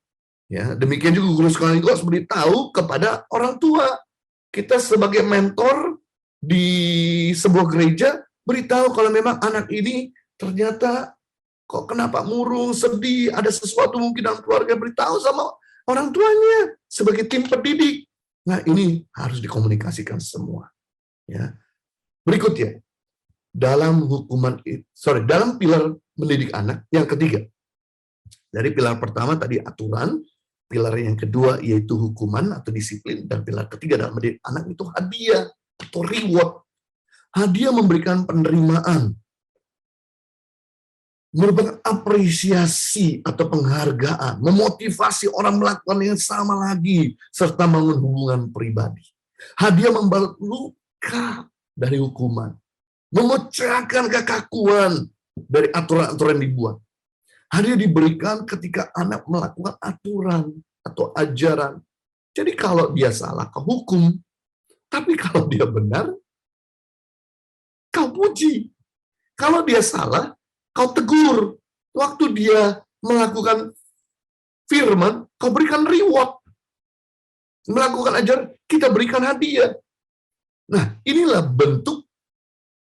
S1: Ya, demikian juga guru sekolah minggu harus beritahu kepada orang tua. Kita sebagai mentor di sebuah gereja, beritahu kalau memang anak ini ternyata kok kenapa murung, sedih, ada sesuatu mungkin dalam keluarga, beritahu sama orang tuanya sebagai tim pendidik. Nah, ini harus dikomunikasikan semua. Ya. Berikutnya, dalam dalam pilar mendidik anak, yang ketiga. Dari pilar pertama tadi aturan, pilar yang kedua yaitu hukuman atau disiplin, dan pilar ketiga dalam mendidik anak itu hadiah atau reward. Hadiah memberikan penerimaan, merupakan apresiasi atau penghargaan, memotivasi orang melakukan yang sama lagi, serta membangun hubungan pribadi. Hadiah membalas luka dari hukuman, memecahkan kekakuan dari aturan-aturan yang dibuat. Hadiah diberikan ketika anak melakukan aturan atau ajaran. Jadi kalau dia salah, kau hukum. Tapi kalau dia benar, kau puji. Kalau dia salah, kau tegur. Waktu dia melakukan firman, kau berikan reward. Melakukan ajaran, kita berikan hadiah. Nah, inilah bentuk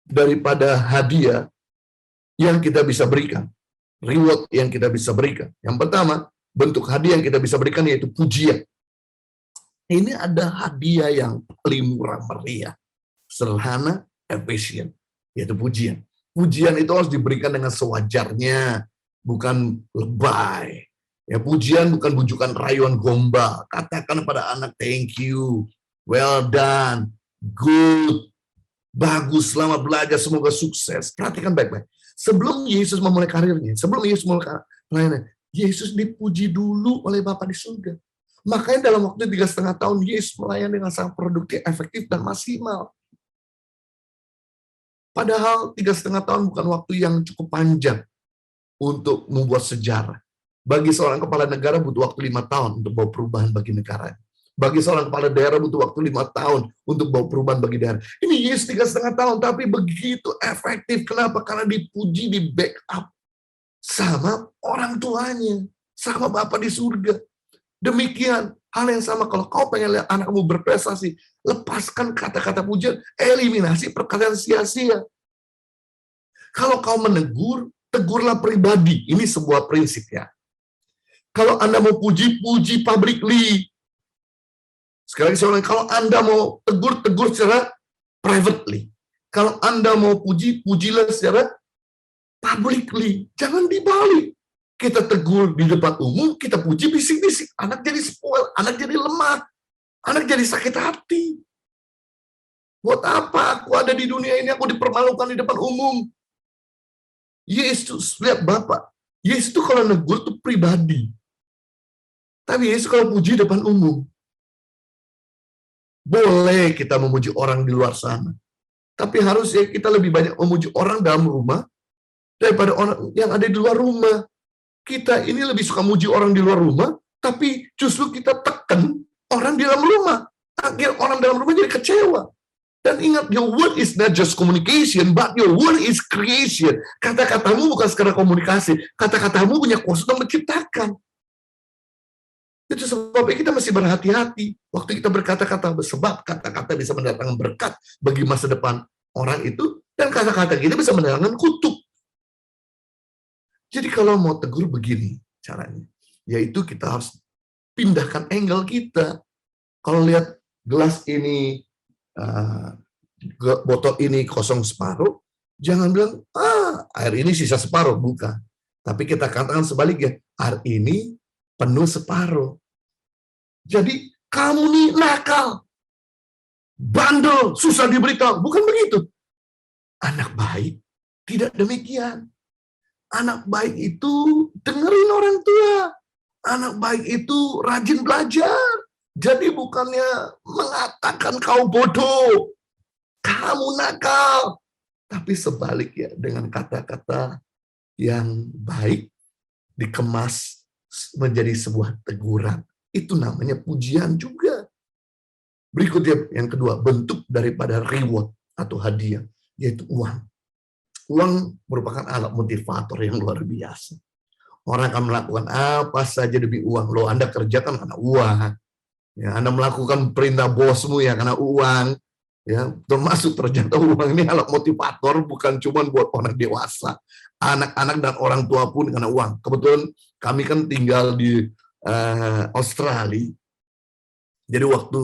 S1: daripada hadiah yang kita bisa berikan. Reward yang kita bisa berikan. Yang pertama, bentuk hadiah yang kita bisa berikan yaitu pujian. Ini ada hadiah yang paling murah meriah, sederhana, efisien, yaitu pujian. Pujian itu harus diberikan dengan sewajarnya, bukan lebay. Ya, pujian bukan bujukan rayuan gombal. Katakan pada anak, thank you, well done, good, bagus, selamat belajar, semoga sukses. Perhatikan baik-baik. Sebelum Yesus memulai karirnya, sebelum Yesus memulai pelayanan, Yesus dipuji dulu oleh Bapa di surga. Makanya dalam waktu 3,5 tahun, Yesus melayani dengan sangat produktif, efektif, dan maksimal. Padahal 3,5 tahun bukan waktu yang cukup panjang untuk membuat sejarah. Bagi seorang kepala negara butuh waktu 5 tahun untuk bawa perubahan bagi negara. Bagi seorang kepala daerah butuh waktu 5 tahun untuk bawa perubahan bagi daerah. Ini Yesus 3,5 tahun, tapi begitu efektif. Kenapa? Karena dipuji, di backup sama orang tuanya, sama Bapa di surga. Demikian, hal yang sama kalau kau pengen lihat anakmu berprestasi, lepaskan kata-kata pujian, eliminasi perkataan sia-sia. Kalau kau menegur, tegurlah pribadi. Ini sebuah prinsip ya. Kalau Anda mau puji, puji publicly. Sekali lagi saya ulangi, kalau Anda mau tegur, tegur secara privately. Kalau Anda mau puji, pujilah secara publicly. Jangan dibalik. Kita tegur di depan umum, kita puji bisik-bisik. Anak jadi spoil, anak jadi lemah, anak jadi sakit hati. Buat apa aku ada di dunia ini, aku dipermalukan di depan umum. Yesus, lihat Bapak. Yesus itu kalau negur itu pribadi. Tapi Yesus kalau puji depan umum. Boleh kita memuji orang di luar sana. Tapi harusnya kita lebih banyak memuji orang dalam rumah daripada orang yang ada di luar rumah. Kita ini lebih suka muji orang di luar rumah, tapi justru kita tekan orang di dalam rumah. Akhirnya orang dalam rumah jadi kecewa. Dan ingat, your word is not just communication, but your word is creation. Kata-katamu bukan sekedar komunikasi, kata-katamu punya kuasa untuk menciptakan. Itu sebabnya kita mesti berhati-hati waktu kita berkata-kata, sebab kata-kata bisa mendatangkan berkat bagi masa depan orang itu, dan kata-kata kita bisa mendatangkan kutuk. Jadi kalau mau tegur begini caranya, yaitu kita harus pindahkan angle kita. Kalau lihat gelas ini, botol ini kosong separuh, jangan bilang, air ini sisa separuh, bukan. Tapi kita katakan sebaliknya, air ini penuh separuh. Jadi kamu nih nakal, bandel, susah diberitahu. Bukan begitu. Anak baik tidak demikian. Anak baik itu dengerin orang tua. Anak baik itu rajin belajar. Jadi bukannya mengatakan kau bodoh, kamu nakal. Tapi sebaliknya dengan kata-kata yang baik dikemas menjadi sebuah teguran. Itu namanya pujian juga. Berikutnya yang kedua, bentuk daripada reward atau hadiah, yaitu uang. Uang merupakan alat motivator yang luar biasa. Orang akan melakukan apa saja demi uang. Loh, Anda kerjakan karena uang. Ya, Anda melakukan perintah bosmu ya karena uang. Ya, termasuk ternyata uang ini alat motivator bukan cuma buat orang dewasa. Anak-anak dan orang tua pun karena uang. Kebetulan kami kan tinggal di Australia. Jadi waktu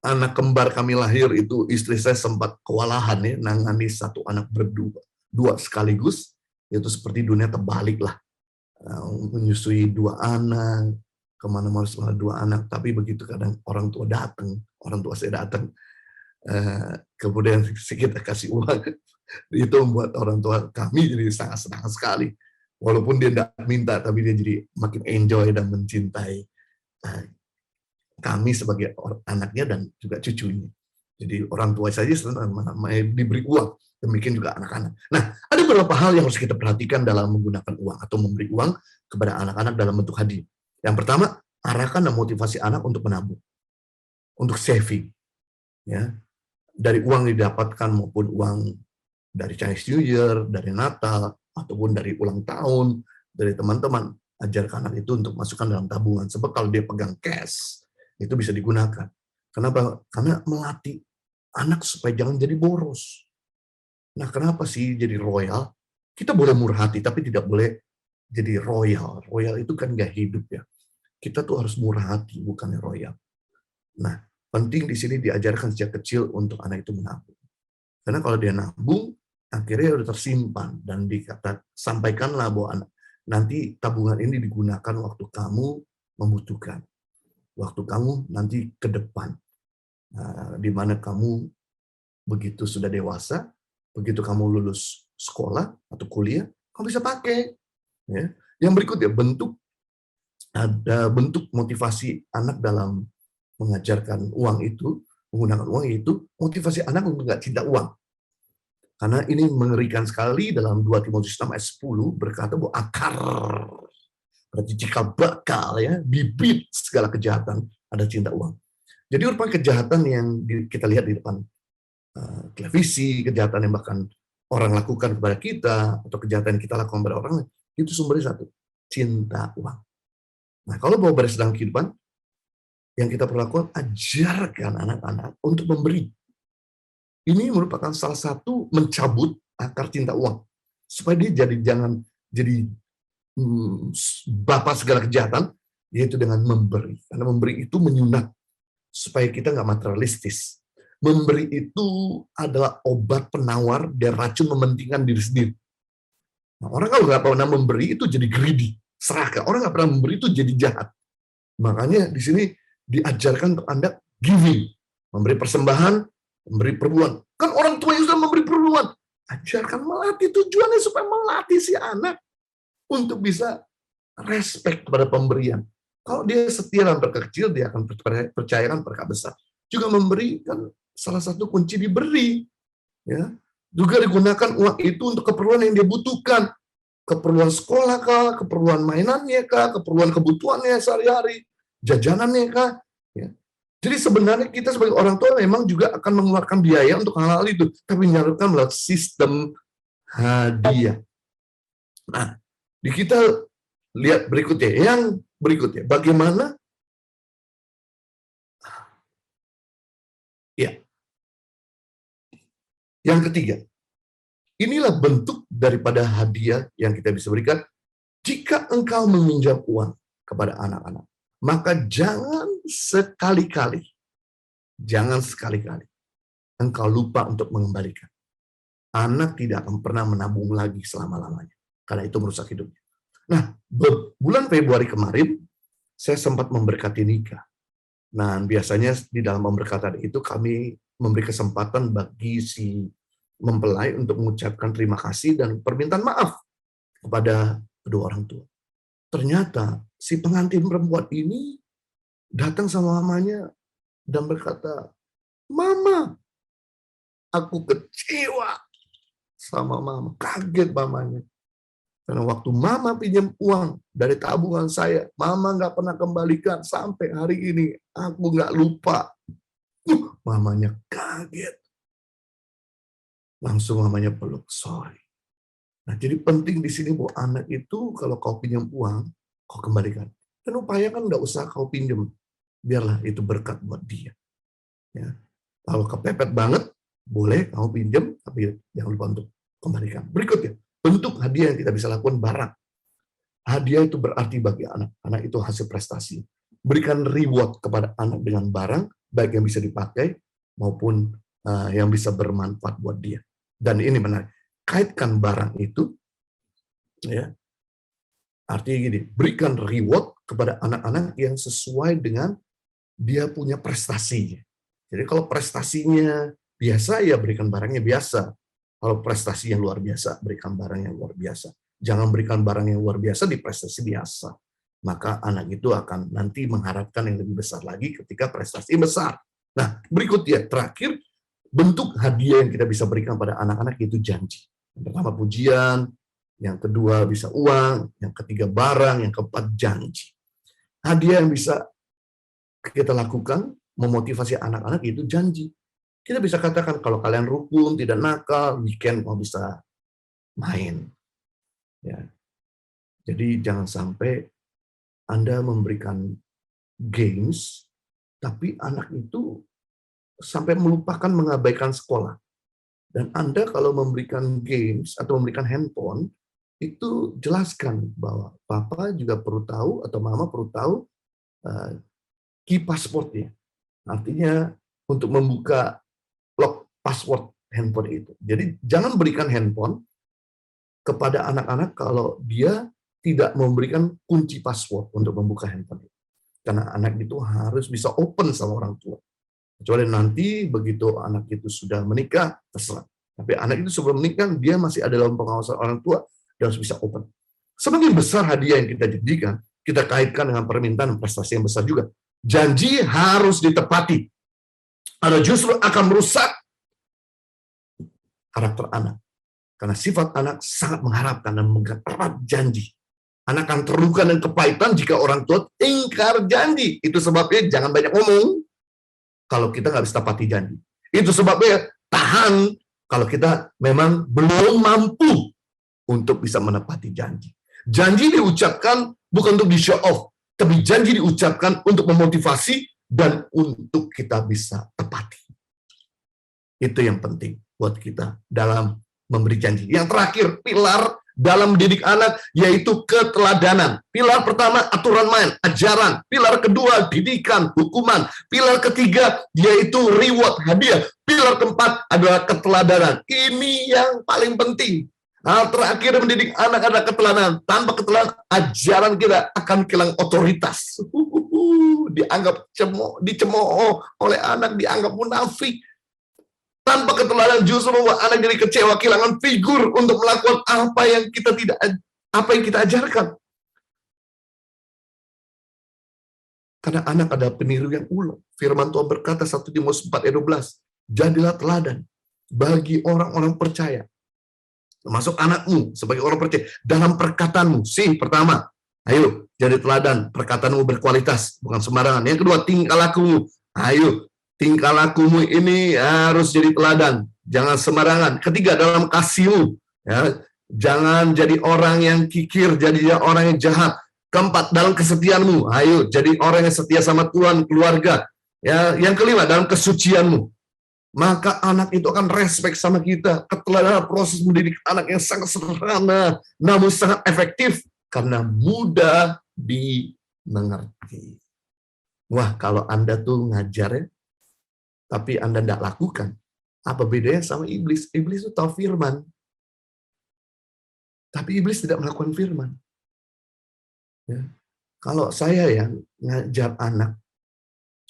S1: anak kembar kami lahir itu istri saya sempat kewalahan ya nangani satu anak dua sekaligus, itu seperti dunia terbalik lah, menyusui dua anak, kemana-mana sama dua anak. Tapi begitu kadang orang tua saya datang, kemudian kita kasih uang, itu membuat orang tua kami jadi sangat senang sekali. Walaupun dia tidak minta, tapi dia jadi makin enjoy dan mencintai kami sebagai anaknya dan juga cucunya. Jadi orang tua saja senang diberi uang, demikian juga anak-anak. Nah, ada beberapa hal yang harus kita perhatikan dalam menggunakan uang atau memberi uang kepada anak-anak dalam bentuk hadiah. Yang pertama, arahkan dan motivasi anak untuk menabung, untuk saving. Ya, dari uang yang didapatkan maupun uang dari Chinese New Year, dari Natal, ataupun dari ulang tahun, dari teman-teman. ajarkan anak itu untuk masukkan dalam tabungan. Sebab kalau dia pegang cash, itu bisa digunakan. Kenapa? Karena melatih anak supaya jangan jadi boros. Nah, kenapa sih jadi royal? Kita boleh murah hati, tapi tidak boleh jadi royal. Royal itu kan gak hidup ya. Kita tuh harus murah hati, bukannya royal. Nah, penting di sini diajarkan sejak kecil untuk anak itu menabung. Karena kalau dia nabung, akhirnya udah tersimpan dan sampaikanlah bahwa anak, nanti tabungan ini digunakan waktu kamu membutuhkan, waktu kamu nanti ke depan, di mana kamu begitu sudah dewasa, begitu kamu lulus sekolah atau kuliah, kamu bisa pakai. Ya. Yang berikutnya ada bentuk motivasi anak dalam mengajarkan uang itu, menggunakan uang itu, motivasi anak untuk nggak cinta uang. Karena ini mengerikan sekali dalam 2 Timotius 6 ayat 10 berkata bahwa akar, berarti cikal bakal ya, bibit segala kejahatan ada cinta uang. Jadi rupanya kejahatan yang kita lihat di depan televisi, kejahatan yang bahkan orang lakukan kepada kita, atau kejahatan yang kita lakukan kepada orang lain, itu sumbernya satu, cinta uang. Nah, kalau mau beres dalam kehidupan, yang kita perlu lakukan, ajarkan anak-anak untuk memberi. Ini merupakan salah satu mencabut akar cinta uang. Supaya dia jangan jadi bapak segala kejahatan, yaitu dengan memberi. Karena memberi itu menyunat, supaya kita nggak materialistis. Memberi itu adalah obat penawar dan racun mementingkan diri sendiri. Nah, orang kalau nggak pernah memberi itu jadi greedy, serakah. Orang nggak pernah memberi itu jadi jahat. Makanya di sini diajarkan untuk Anda giving, memberi persembahan, memberi perbulan. Kan orang tua yang sudah memberi perbulan, ajarkan melatih, tujuannya supaya melatih si anak untuk bisa respect kepada pemberian. Kalau dia setia dalam berkat kecil, dia akan percayakan berkat besar. Juga memberi kan salah satu kunci diberi. Ya. Juga digunakan uang itu untuk keperluan yang dia butuhkan. Keperluan sekolah kah, keperluan mainannya kah, keperluan kebutuhannya sehari-hari, jajanannya kah. Ya. Jadi sebenarnya kita sebagai orang tua memang juga akan mengeluarkan biaya untuk hal-hal itu, tapi menyalurkan melalui sistem hadiah. Nah, di kita lihat berikutnya, yang berikutnya, bagaimana ya. Yang ketiga, inilah bentuk daripada hadiah yang kita bisa berikan. Jika engkau meminjam uang kepada anak-anak, maka jangan sekali-kali engkau lupa untuk mengembalikan. Anak tidak akan pernah menabung lagi selama-lamanya, karena itu merusak hidupnya. Nah, bulan Februari kemarin, saya sempat memberkati nikah. Nah, biasanya di dalam pemberkatan itu kami memberi kesempatan bagi si mempelai untuk mengucapkan terima kasih dan permintaan maaf kepada kedua orang tua. Ternyata si pengantin perempuan ini datang sama mamanya dan berkata, "Mama, aku kecewa sama mama." Kaget mamanya. Karena waktu mama pinjam uang dari tabungan saya, mama nggak pernah kembalikan sampai hari ini. Aku nggak lupa. Mamanya kaget. Langsung mamanya peluk, sorry. Nah, jadi penting di sini bahwa anak itu kalau kau pinjam uang, kau kembalikan. Dan upayakan nggak usah kau pinjam. Biarlah itu berkat buat dia. Ya. Kalau kepepet banget, boleh kamu pinjam, tapi jangan lupa untuk kembalikan. Berikutnya, bentuk hadiah yang kita bisa lakukan barang. Hadiah itu berarti bagi anak. Anak itu hasil prestasi. Berikan reward kepada anak dengan barang, baik yang bisa dipakai maupun yang bisa bermanfaat buat dia. Dan ini menarik. Kaitkan barang itu, ya. Artinya gini, berikan reward kepada anak-anak yang sesuai dengan dia punya prestasinya. Jadi kalau prestasinya biasa, ya berikan barangnya biasa. Kalau prestasi yang luar biasa, berikan barang yang luar biasa. Jangan berikan barang yang luar biasa di prestasi biasa. Maka anak itu akan nanti mengharapkan yang lebih besar lagi ketika prestasi besar. Nah, berikutnya, terakhir, bentuk hadiah yang kita bisa berikan pada anak-anak itu janji. Yang pertama pujian, yang kedua bisa uang, yang ketiga barang, yang keempat janji. Hadiah yang bisa kita lakukan memotivasi anak-anak itu janji. Kita bisa katakan kalau kalian rukun, tidak nakal, weekend mau bisa main. Ya. Jadi jangan sampai Anda memberikan games, tapi anak itu sampai melupakan mengabaikan sekolah. Dan Anda kalau memberikan games atau memberikan handphone, itu jelaskan bahwa papa juga perlu tahu atau mama perlu tahu key password-nya. Artinya untuk membuka lock password handphone itu. Jadi jangan berikan handphone kepada anak-anak kalau dia tidak memberikan kunci password untuk membuka handphone itu. Karena anak itu harus bisa open sama orang tua. Kecuali nanti begitu anak itu sudah menikah, terserah. Tapi anak itu sebelum menikah, dia masih ada dalam pengawasan orang tua, dia harus bisa open. Semakin besar hadiah yang kita janjikan, kita kaitkan dengan permintaan prestasi yang besar juga. Janji harus ditepati. Atau justru akan merusak karakter anak. Karena sifat anak sangat mengharapkan dan mengerat janji. Anak akan terluka dan kepahitan jika orang tua ingkar janji. Itu sebabnya jangan banyak ngomong kalau kita nggak bisa tepati janji. Itu sebabnya tahan kalau kita memang belum mampu untuk bisa menepati janji. Janji diucapkan bukan untuk di-show off, tapi janji diucapkan untuk memotivasi dan untuk kita bisa tepati. Itu yang penting buat kita dalam memberi janji. Yang terakhir, pilar dalam mendidik anak yaitu keteladanan. Pilar pertama, aturan main, ajaran. Pilar kedua, didikan, hukuman. Pilar ketiga, yaitu reward, hadiah. Pilar keempat adalah keteladanan. Ini yang paling penting. Hal terakhir mendidik anak adalah keteladanan. Tanpa keteladanan, ajaran kita akan kehilangan otoritas. Dianggap dicemooh oleh anak, dianggap munafik. Tanpa keteladanan justru membuat anak jadi kecewa, kehilangan figur untuk melakukan apa yang kita ajarkan. Karena anak ada peniru yang ulo. Firman Tuhan berkata 1 Timotius 4:12, jadilah teladan bagi orang-orang percaya, termasuk anakmu sebagai orang percaya dalam perkataanmu. Pertama, ayo jadi teladan, perkataanmu berkualitas, bukan sembarangan. Yang kedua, tingkah lakumu. Ayo, tingkah lakumu ini harus jadi teladan, jangan sembarangan. Ketiga, dalam kasihmu, ya, jangan jadi orang yang kikir, jadi orang yang jahat. Keempat, dalam kesetiaanmu, ayo jadi orang yang setia sama Tuhan, keluarga. Ya, yang kelima, dalam kesucianmu. Maka anak itu akan respect sama kita. Keteladanan proses mendidik anak yang sangat sederhana, namun sangat efektif karena mudah dimengerti. Wah, kalau Anda tuh ngajar ya, tapi Anda tidak lakukan, apa bedanya sama iblis? Iblis itu tahu firman, tapi iblis tidak melakukan firman. Ya. Kalau saya yang ngajar anak,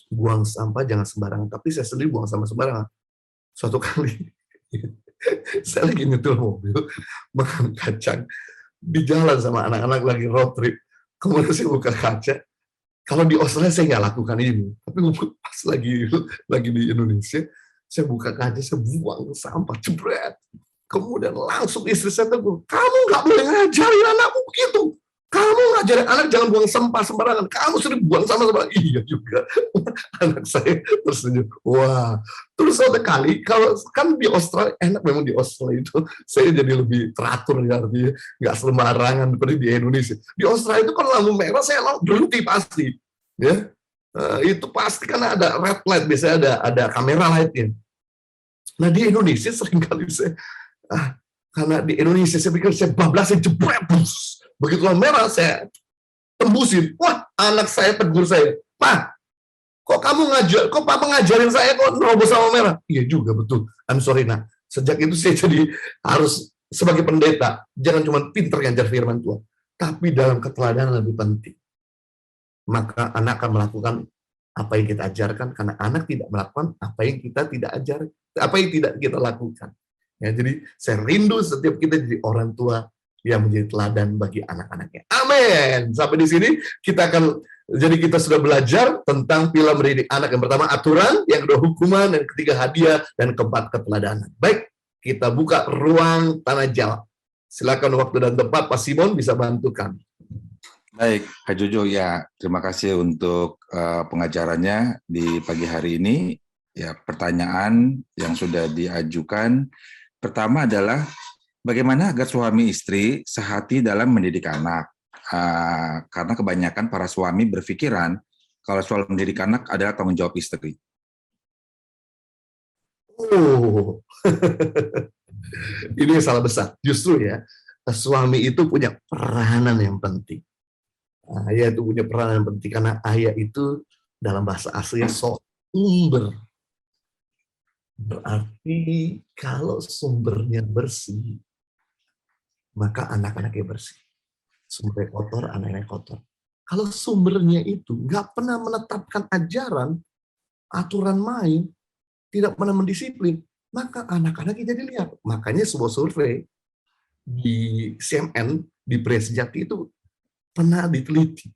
S1: buang sampah jangan sembarangan, tapi saya sendiri buang sampah sembarangan. Suatu kali, saya lagi nyetir mobil, makan kacang, di jalan sama anak-anak lagi road trip, kemudian saya buka kaca. Kalau di Australia saya nggak lakukan ini, tapi pas lagi di Indonesia, saya buka kaca, saya buang sampah, jebret. Kemudian langsung istri saya tegur, kamu nggak boleh ngajarin anakmu begitu. Kamu ngajarin anak jangan buang sampah sembarangan. Kamu sering buang sampah sembarangan. Iya juga. Anak saya tersenyum. Wah. Terus suatu kali, kalau kan di Australia, enak memang di Australia itu, saya jadi lebih teratur, ya, artinya nggak sembarangan seperti di Indonesia. Di Australia itu kalau lampu merah, saya berhenti pasti. Ya, itu pasti karena ada red light, biasanya ada kamera lightnya. Nah di Indonesia seringkali saya, karena di Indonesia saya pikir saya bablasin jebret, begitu lampu merah saya tembusin. Wah, anak saya tegur saya, Pak, kok papa ngajarin saya kok nerobos lampu merah? Iya juga, betul. I'm sorry, nah. Sejak itu saya jadi harus sebagai pendeta, jangan cuma pinter ngajar firman Tuhan, tapi dalam keteladanan lebih penting. Maka anak akan melakukan apa yang kita ajarkan, karena anak tidak melakukan apa yang kita tidak ajarkan, apa yang tidak kita lakukan. Ya, jadi saya rindu setiap kita jadi orang tua yang menjadi teladan bagi anak-anaknya. Amin. Sampai di sini kita kita sudah belajar tentang pilar mendidik anak. Yang pertama aturan, yang kedua hukuman, yang ketiga hadiah, dan keempat keteladanan. Baik, kita buka ruang tanya jawab. Silakan waktu dan tempat, Pak Simon bisa bantu kami.
S2: Baik, Kak Jojo, ya terima kasih untuk pengajarannya di pagi hari ini. Ya, pertanyaan yang sudah diajukan pertama adalah bagaimana agar suami istri sehati dalam mendidik anak? Karena kebanyakan para suami berpikiran kalau soal mendidik anak adalah tanggung jawab istri.
S1: Oh, ini yang salah besar. Justru ya, suami itu punya peranan yang penting. Ayah itu punya peranan yang penting karena ayah itu dalam bahasa aslinya sumber. Berarti kalau sumbernya bersih, maka anak-anaknya bersih. Sumbernya kotor, anak-anaknya kotor. Kalau sumbernya itu nggak pernah menetapkan ajaran, aturan main, tidak pernah mendisiplin, maka anak-anaknya jadi liar. Makanya sebuah survei di CNN, di Pria Sejati itu pernah diteliti.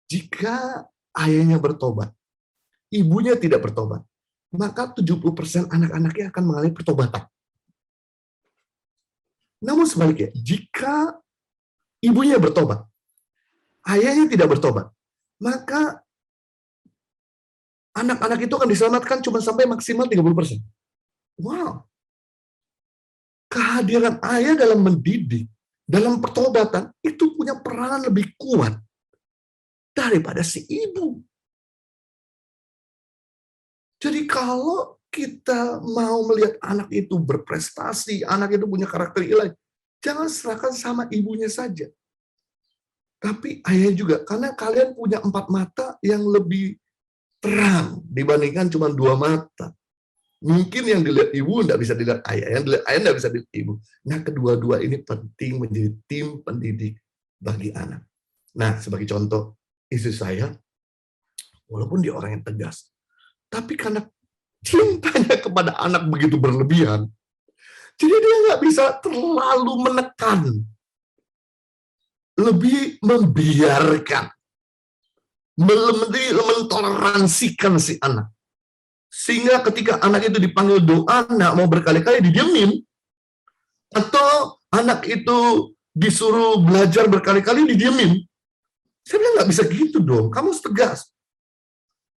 S1: Jika ayahnya bertobat, ibunya tidak bertobat, maka 70% anak-anaknya akan mengalami pertobatan. Namun sebaliknya, jika ibunya bertobat, ayahnya tidak bertobat, maka anak-anak itu akan diselamatkan cuma sampai maksimal 30%. Wow. Kehadiran ayah dalam mendidik, dalam pertobatan, itu punya peranan lebih kuat daripada si ibu. Jadi kalau kita mau melihat anak itu berprestasi, anak itu punya karakter ilahi, jangan serahkan sama ibunya saja. Tapi ayah juga, karena kalian punya 4 mata yang lebih terang dibandingkan cuma 2 mata. Mungkin yang dilihat ibu tidak bisa dilihat ayah, yang dilihat ayah tidak bisa dilihat ibu. Nah, kedua-dua ini penting menjadi tim pendidik bagi anak. Nah, sebagai contoh, istri saya, walaupun dia orang yang tegas, tapi karena cintanya kepada anak begitu berlebihan, jadi dia nggak bisa terlalu menekan, lebih membiarkan, mentoleransikan si anak. Sehingga ketika anak itu dipanggil doa, anak mau berkali-kali didiemin. Atau anak itu disuruh belajar berkali-kali didiemin. Saya bilang nggak bisa gitu dong, kamu harus tegas.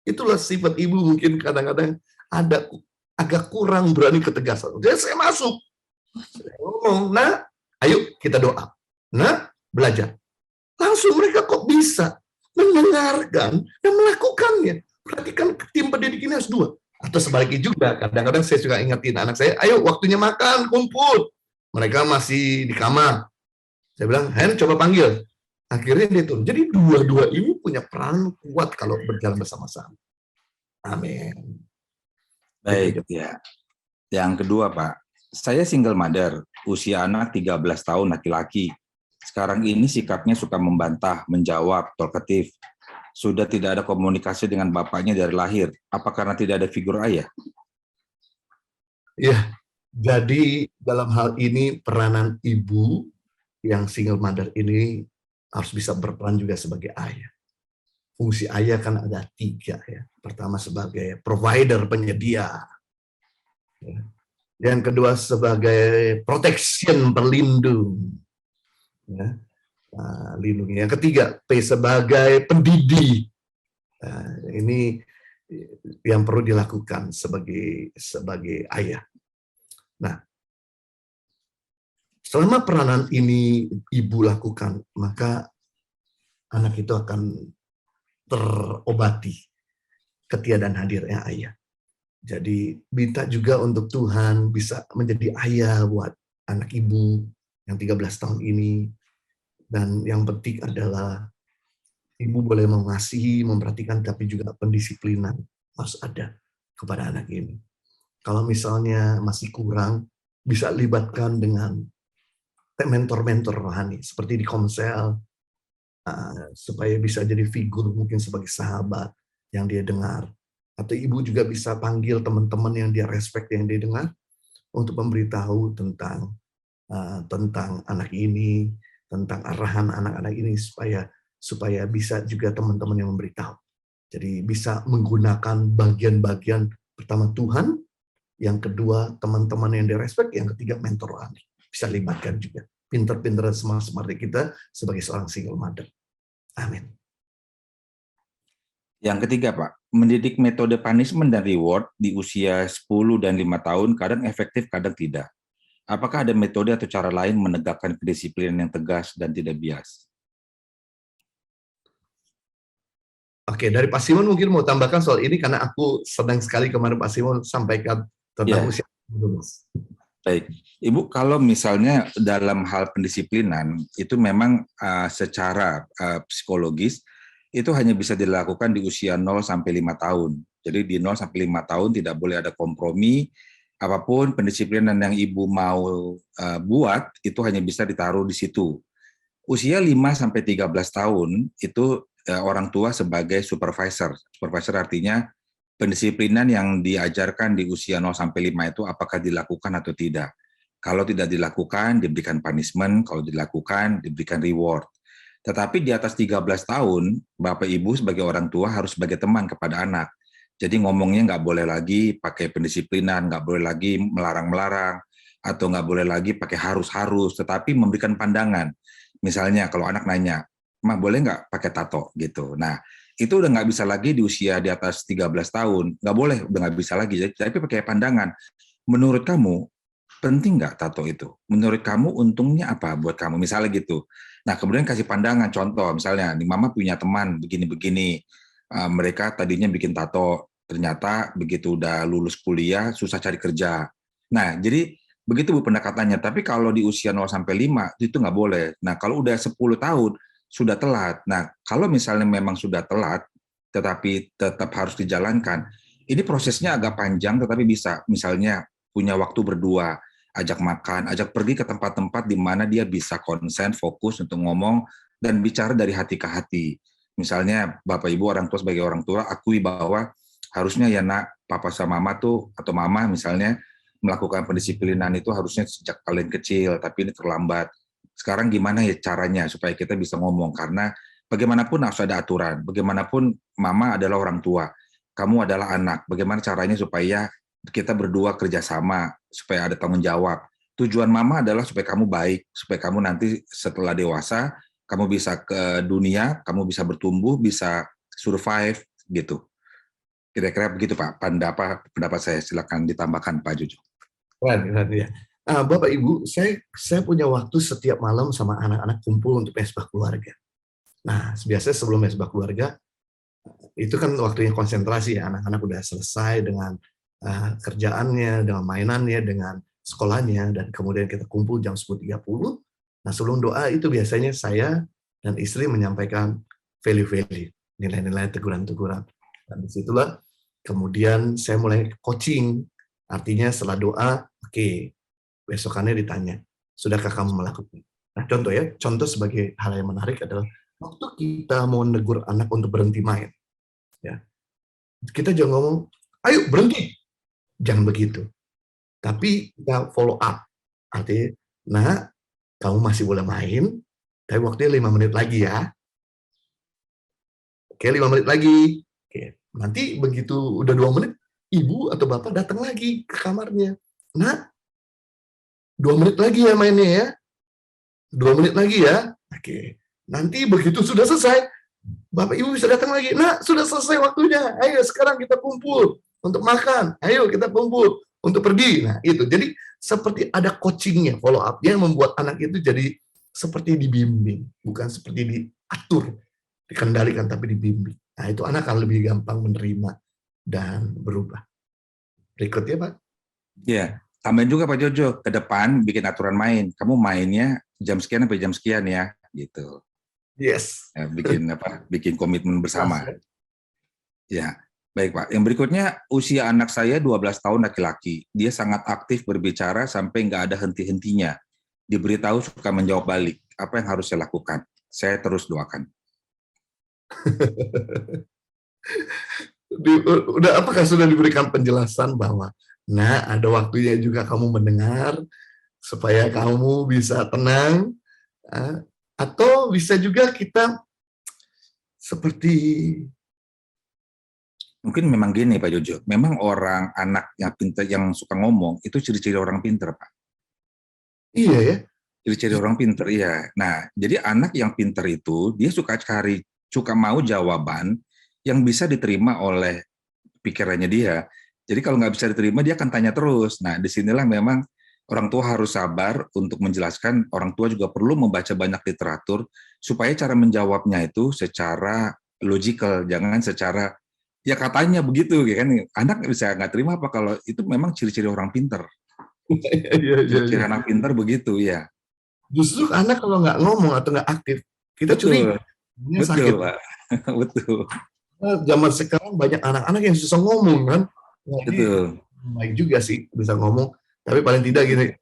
S1: Itulah sifat ibu mungkin kadang-kadang ada agak kurang berani ketegasan. Jadi saya masuk. Saya ngomong, nah ayo kita doa. Nah, belajar. Langsung mereka kok bisa mendengarkan dan melakukannya. Perhatikan tim pendidik ini harus 2. Atau sebaliknya juga, kadang-kadang saya suka ingetin anak saya, ayo waktunya makan, kumpul. Mereka masih di kamar. Saya bilang, Hen, coba panggil. Akhirnya dia turun. Jadi dua-dua ini punya peran kuat kalau berjalan bersama-sama. Amin.
S2: Baik, ya. Yang kedua, Pak. Saya single mother, usia anak 13 tahun laki-laki. Sekarang ini sikapnya suka membantah, menjawab, talkative. Sudah tidak ada komunikasi dengan bapaknya dari lahir. Apa karena tidak ada figur ayah?
S1: Ya, jadi dalam hal ini peranan ibu yang single mother ini harus bisa berperan juga sebagai ayah. Fungsi ayah kan ada 3 ya. Pertama sebagai provider, penyedia. Ya. Yang kedua sebagai protection, perlindung. Ya. Nah, lindungi. Yang ketiga, P sebagai pendidik. Nah, ini yang perlu dilakukan sebagai ayah. Nah, selama peranan ini ibu lakukan, maka anak itu akan terobati ketiadaan hadirnya ayah. Jadi minta juga untuk Tuhan bisa menjadi ayah buat anak ibu yang 13 tahun ini. Dan yang penting adalah ibu boleh mengasihi, memperhatikan, tapi juga pendisiplinan harus ada kepada anak ini. Kalau misalnya masih kurang, bisa libatkan dengan mentor-mentor rohani, seperti di Komsel, supaya bisa jadi figur mungkin sebagai sahabat yang dia dengar. Atau ibu juga bisa panggil teman-teman yang dia respect, yang dia dengar, untuk memberitahu tentang anak ini, tentang arahan anak-anak ini supaya bisa juga teman-teman yang memberitahu. Jadi bisa menggunakan bagian-bagian pertama Tuhan, yang kedua teman-teman yang direspek, yang ketiga mentor rohani. Bisa libatkan juga. Pinter-pinter smart kita sebagai seorang single mother. Amin.
S2: Yang ketiga, Pak, mendidik metode punishment dan reward di usia 10 dan 5 tahun kadang efektif, kadang tidak. Apakah ada metode atau cara lain menegakkan kedisiplinan yang tegas dan tidak bias?
S1: Oke, dari Pak Simon mungkin mau tambahkan soal ini karena aku senang sekali kemarin Pak Simon sampaikan tentang
S2: Ya,
S1: usia 12.
S2: baik. Ibu, kalau misalnya dalam hal pendisiplinan, itu memang secara psikologis, itu hanya bisa dilakukan di usia 0 sampai 5 tahun. Jadi di 0 sampai 5 tahun tidak boleh ada kompromi, apapun pendisiplinan yang ibu mau buat, itu hanya bisa ditaruh di situ. Usia 5 sampai 13 tahun, itu orang tua sebagai supervisor. Supervisor artinya pendisiplinan yang diajarkan di usia 0 sampai 5 itu apakah dilakukan atau tidak. Kalau tidak dilakukan, diberikan punishment, kalau dilakukan, diberikan reward. Tetapi di atas 13 tahun, Bapak Ibu sebagai orang tua harus sebagai teman kepada anak. Jadi ngomongnya nggak boleh lagi pakai pendisiplinan, nggak boleh lagi melarang-melarang, atau nggak boleh lagi pakai harus-harus, tetapi memberikan pandangan. Misalnya kalau anak nanya, "Mah boleh nggak pakai tato?" gitu. Nah, itu udah nggak bisa lagi di usia di atas 13 tahun. Nggak boleh, udah nggak bisa lagi. Tapi pakai pandangan. Menurut kamu, penting nggak tato itu? Menurut kamu untungnya apa buat kamu? Misalnya gitu. Nah, kemudian kasih pandangan, contoh misalnya, nih mama punya teman begini-begini, mereka tadinya bikin tato, ternyata begitu udah lulus kuliah susah cari kerja. Nah, jadi begitu Bu pendekatannya. Tapi kalau di usia 0 sampai 5 itu nggak boleh. Nah, kalau udah 10 tahun sudah telat. Nah, kalau misalnya memang sudah telat, tetapi tetap harus dijalankan, ini prosesnya agak panjang tetapi bisa. Misalnya punya waktu berdua, ajak makan, ajak pergi ke tempat-tempat di mana dia bisa konsen, fokus untuk ngomong, dan bicara dari hati ke hati. Misalnya Bapak Ibu orang tua sebagai orang tua akui bahwa harusnya ya nak, papa sama mama tuh, atau mama misalnya, melakukan pendisiplinan itu harusnya sejak kalian kecil, tapi ini terlambat. Sekarang gimana ya caranya supaya kita bisa ngomong, karena bagaimanapun harus ada aturan, bagaimanapun mama adalah orang tua, kamu adalah anak, bagaimana caranya supaya kita berdua kerjasama, supaya ada tanggung jawab. Tujuan mama adalah supaya kamu baik, supaya kamu nanti setelah dewasa, kamu bisa ke dunia, kamu bisa bertumbuh, bisa survive, gitu. Kira-kira begitu Pak, pendapat saya. Silakan ditambahkan Pak Jojo.
S1: Keren ya. Bapak Ibu, saya punya waktu setiap malam sama anak-anak kumpul untuk mesbah keluarga. Nah, biasanya sebelum mesbah keluarga, itu kan waktunya konsentrasi ya, anak-anak udah selesai dengan kerjaannya, dengan mainannya, dengan sekolahnya, dan kemudian kita kumpul jam 10.30. Nah, sebelum doa itu biasanya saya dan istri menyampaikan value-value, nilai-nilai, teguran-teguran. Dan disitulah kemudian saya mulai coaching, artinya setelah doa, oke, besokannya ditanya, sudahkah kamu melakukan? Nah, contoh sebagai hal yang menarik adalah waktu kita mau negur anak untuk berhenti main, ya, kita jangan ngomong, ayo berhenti, jangan begitu. Tapi kita follow up, artinya, nah, kamu masih boleh main, tapi waktunya 5 menit lagi ya. Oke, 5 menit lagi. Oke, nanti begitu udah 2 menit, ibu atau bapak datang lagi ke kamarnya. Nah, 2 menit lagi ya mainnya ya. 2 menit lagi ya. Oke, nanti begitu sudah selesai, bapak ibu bisa datang lagi. Nah, sudah selesai waktunya. Ayo sekarang kita kumpul untuk makan. Ayo kita kumpul untuk pergi. Nah, itu. Jadi seperti ada coachingnya, follow up-nya yang membuat anak itu jadi seperti dibimbing, bukan seperti diatur, dikendalikan, tapi dibimbing. Nah, itu anak akan lebih gampang menerima dan berubah. Berikutnya, Pak.
S2: Ya, tambahin juga Pak Jojo, ke depan bikin aturan main. Kamu mainnya jam sekian sampai jam sekian ya, gitu.
S1: Yes.
S2: Ya, bikin komitmen bersama. Ya, baik Pak. Yang berikutnya, usia anak saya 12 tahun laki-laki. Dia sangat aktif berbicara sampai nggak ada henti-hentinya. Diberitahu suka menjawab balik. Apa yang harus saya lakukan? Saya terus doakan.
S1: Apakah sudah diberikan penjelasan bahwa, nah, ada waktunya juga kamu mendengar, supaya kamu bisa tenang, atau bisa juga kita seperti...
S2: Mungkin memang gini Pak Jojo, memang orang anak yang pintar, yang suka ngomong, itu ciri-ciri orang pintar Pak.
S1: Iya ya.
S2: Ciri-ciri orang pintar, iya. Nah, jadi anak yang pintar itu, dia suka mau jawaban yang bisa diterima oleh pikirannya dia. Jadi kalau nggak bisa diterima, dia akan tanya terus. Nah, disinilah memang orang tua harus sabar untuk menjelaskan. Orang tua juga perlu membaca banyak literatur supaya cara menjawabnya itu secara logical, jangan secara ya katanya begitu, ya kan? Anak bisa nggak terima apa kalau itu memang ciri-ciri orang pinter.
S1: Iya, iya,
S2: Ciri-ciri
S1: iya.
S2: anak pinter begitu, ya.
S1: Justru anak kalau nggak ngomong atau nggak aktif, kita curiga,
S2: Betul,
S1: ini sakit.
S2: betul, Pak. Betul,
S1: Zaman sekarang banyak anak-anak yang susah ngomong kan. Nah, ini
S2: betul.
S1: baik juga sih bisa ngomong, tapi paling tidak gini,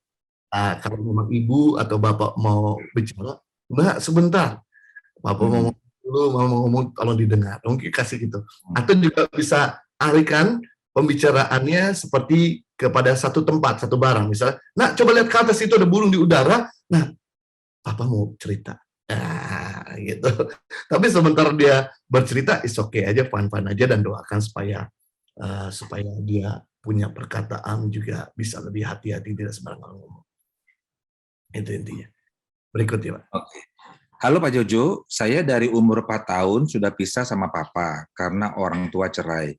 S1: kalau memang ibu atau bapak mau bicara, mbak sebentar, bapak mau
S2: Hmm.
S1: ngomong dulu, mau ngomong tolong didengar, mungkin kasih gitu. Atau juga bisa alihkan pembicaraannya seperti kepada satu tempat, satu barang, misalnya, nah coba lihat ke atas itu ada burung di udara, nah papa mau cerita. Nah, gitu. Tapi sementara dia bercerita, is okay aja, fun-fun aja, dan doakan supaya dia punya perkataan juga bisa lebih hati-hati, tidak sembarangan ngomong. Itu intinya. Berikutnya, Pak.
S2: Oke. Halo Pak Jojo, saya dari umur 4 tahun sudah pisah sama papa karena orang tua cerai.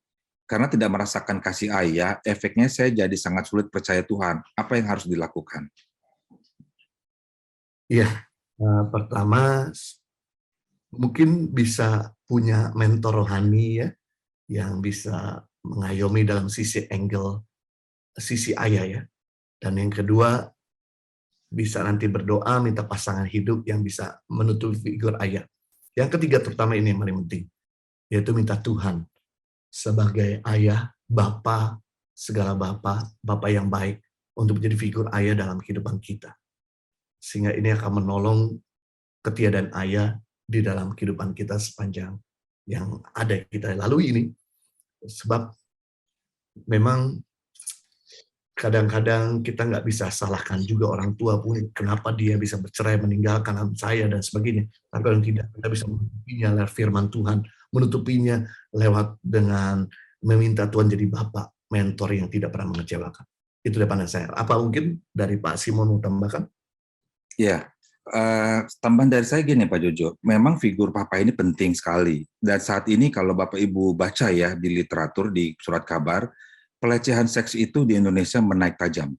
S2: Karena tidak merasakan kasih ayah, efeknya saya jadi sangat sulit percaya Tuhan. Apa yang harus dilakukan?
S1: Iya, pertama mungkin bisa punya mentor rohani ya, yang bisa mengayomi dalam sisi ayah ya. Dan yang kedua, bisa nanti berdoa minta pasangan hidup yang bisa menutupi figur ayah. Yang ketiga terutama ini yang paling penting, yaitu minta Tuhan sebagai ayah, segala bapa yang baik untuk menjadi figur ayah dalam kehidupan kita. Sehingga ini akan menolong ketiadaan ayah di dalam kehidupan kita sepanjang yang ada kita lalui ini. Sebab memang kadang-kadang kita nggak bisa salahkan juga orang tua pun kenapa dia bisa bercerai, meninggalkan saya dan sebagainya. Tapi kalau tidak, kita bisa menutupinya lewat firman Tuhan, menutupinya lewat dengan meminta Tuhan jadi bapak, mentor yang tidak pernah mengecewakan. Itu dari pandang saya. Apa mungkin dari Pak Simon mau tambahkan?
S2: Ya, tambahan dari saya gini Pak Jojo, memang figur papa ini penting sekali. Dan saat ini kalau Bapak Ibu baca ya di literatur, di surat kabar, pelecehan seks itu di Indonesia menaik tajam.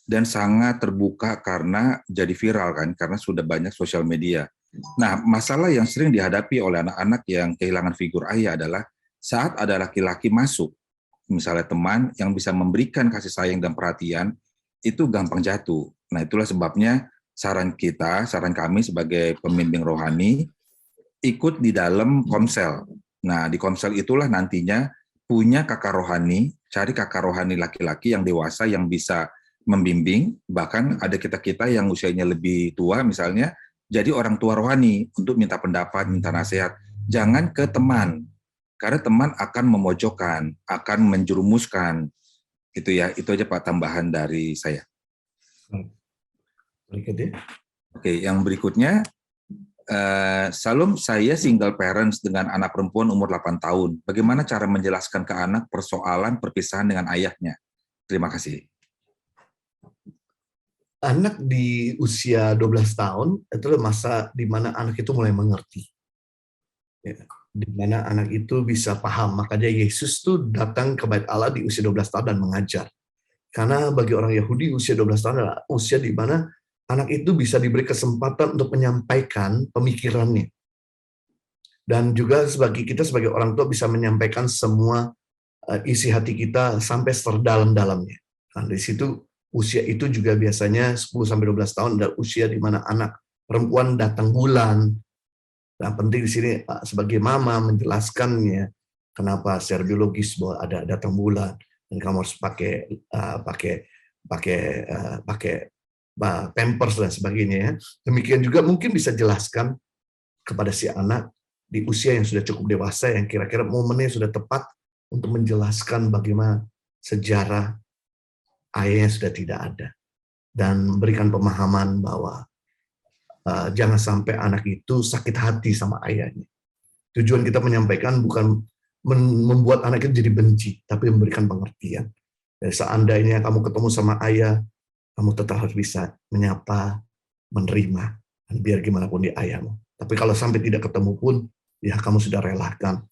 S2: Dan sangat terbuka karena jadi viral kan, karena sudah banyak sosial media. Nah, masalah yang sering dihadapi oleh anak-anak yang kehilangan figur ayah adalah saat ada laki-laki masuk, misalnya teman yang bisa memberikan kasih sayang dan perhatian, itu gampang jatuh. Nah, itulah sebabnya saran kami sebagai pembimbing rohani, ikut di dalam komsel. Nah, di komsel itulah nantinya punya kakak rohani, cari kakak rohani laki-laki yang dewasa yang bisa membimbing, bahkan ada kita-kita yang usianya lebih tua misalnya, jadi orang tua rohani untuk minta pendapat, minta nasihat. Jangan ke teman, karena teman akan memojokkan, akan menjerumuskan. Gitu ya, itu aja Pak tambahan dari saya.
S1: Berikutnya.
S2: Oke, yang berikutnya, Salam, saya single parents dengan anak perempuan umur 8 tahun. Bagaimana cara menjelaskan ke anak persoalan perpisahan dengan ayahnya? Terima kasih.
S1: Anak di usia 12 tahun, itu masa di mana anak itu mulai mengerti. Ya, di mana anak itu bisa paham. Makanya Yesus tuh datang ke Bait Allah di usia 12 tahun dan mengajar. Karena bagi orang Yahudi usia 12 tahun adalah usia di mana anak itu bisa diberi kesempatan untuk menyampaikan pemikirannya. Dan juga kita sebagai orang tua bisa menyampaikan semua isi hati kita sampai terdalam-dalamnya. Nah, di situ usia itu juga biasanya 10-12 tahun adalah usia di mana anak perempuan datang bulan. Nah, penting di sini sebagai mama menjelaskannya kenapa secara biologis bahwa ada datang bulan dan kamu harus pakai pampers dan sebagainya. Demikian juga mungkin bisa jelaskan kepada si anak di usia yang sudah cukup dewasa yang kira-kira momennya sudah tepat untuk menjelaskan bagaimana sejarah ayahnya sudah tidak ada dan memberikan pemahaman bahwa jangan sampai anak itu sakit hati sama ayahnya. Tujuan kita menyampaikan bukan membuat anak itu jadi benci, tapi memberikan pengertian. Dan seandainya kamu ketemu sama ayah, kamu tetap harus bisa menyapa, menerima, dan biar gimana pun dia ayahmu. Tapi kalau sampai tidak ketemu pun, ya kamu sudah relakan.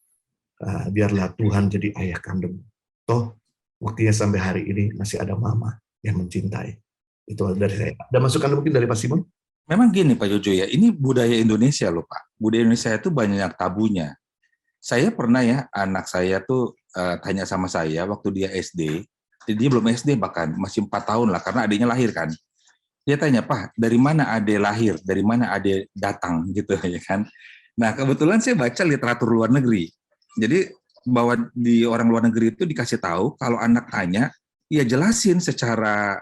S1: Biarlah Tuhan jadi ayah kandung. Toh, waktunya sampai hari ini masih ada mama yang mencintai. Itu dari saya. Ada masukan mungkin dari Pak Simon?
S2: Memang gini Pak Jojo ya, ini budaya Indonesia loh Pak. Budaya Indonesia itu banyak tabunya. Saya pernah ya, anak saya tuh tanya sama saya waktu dia SD, dia belum SD bahkan, masih 4 tahun lah, karena adiknya lahir kan. Dia tanya, "Pak, dari mana adik lahir? Dari mana adik datang?" gitu ya kan. Nah, kebetulan saya baca literatur luar negeri. Jadi bahwa di orang luar negeri itu dikasih tahu kalau anak tanya, ya jelasin secara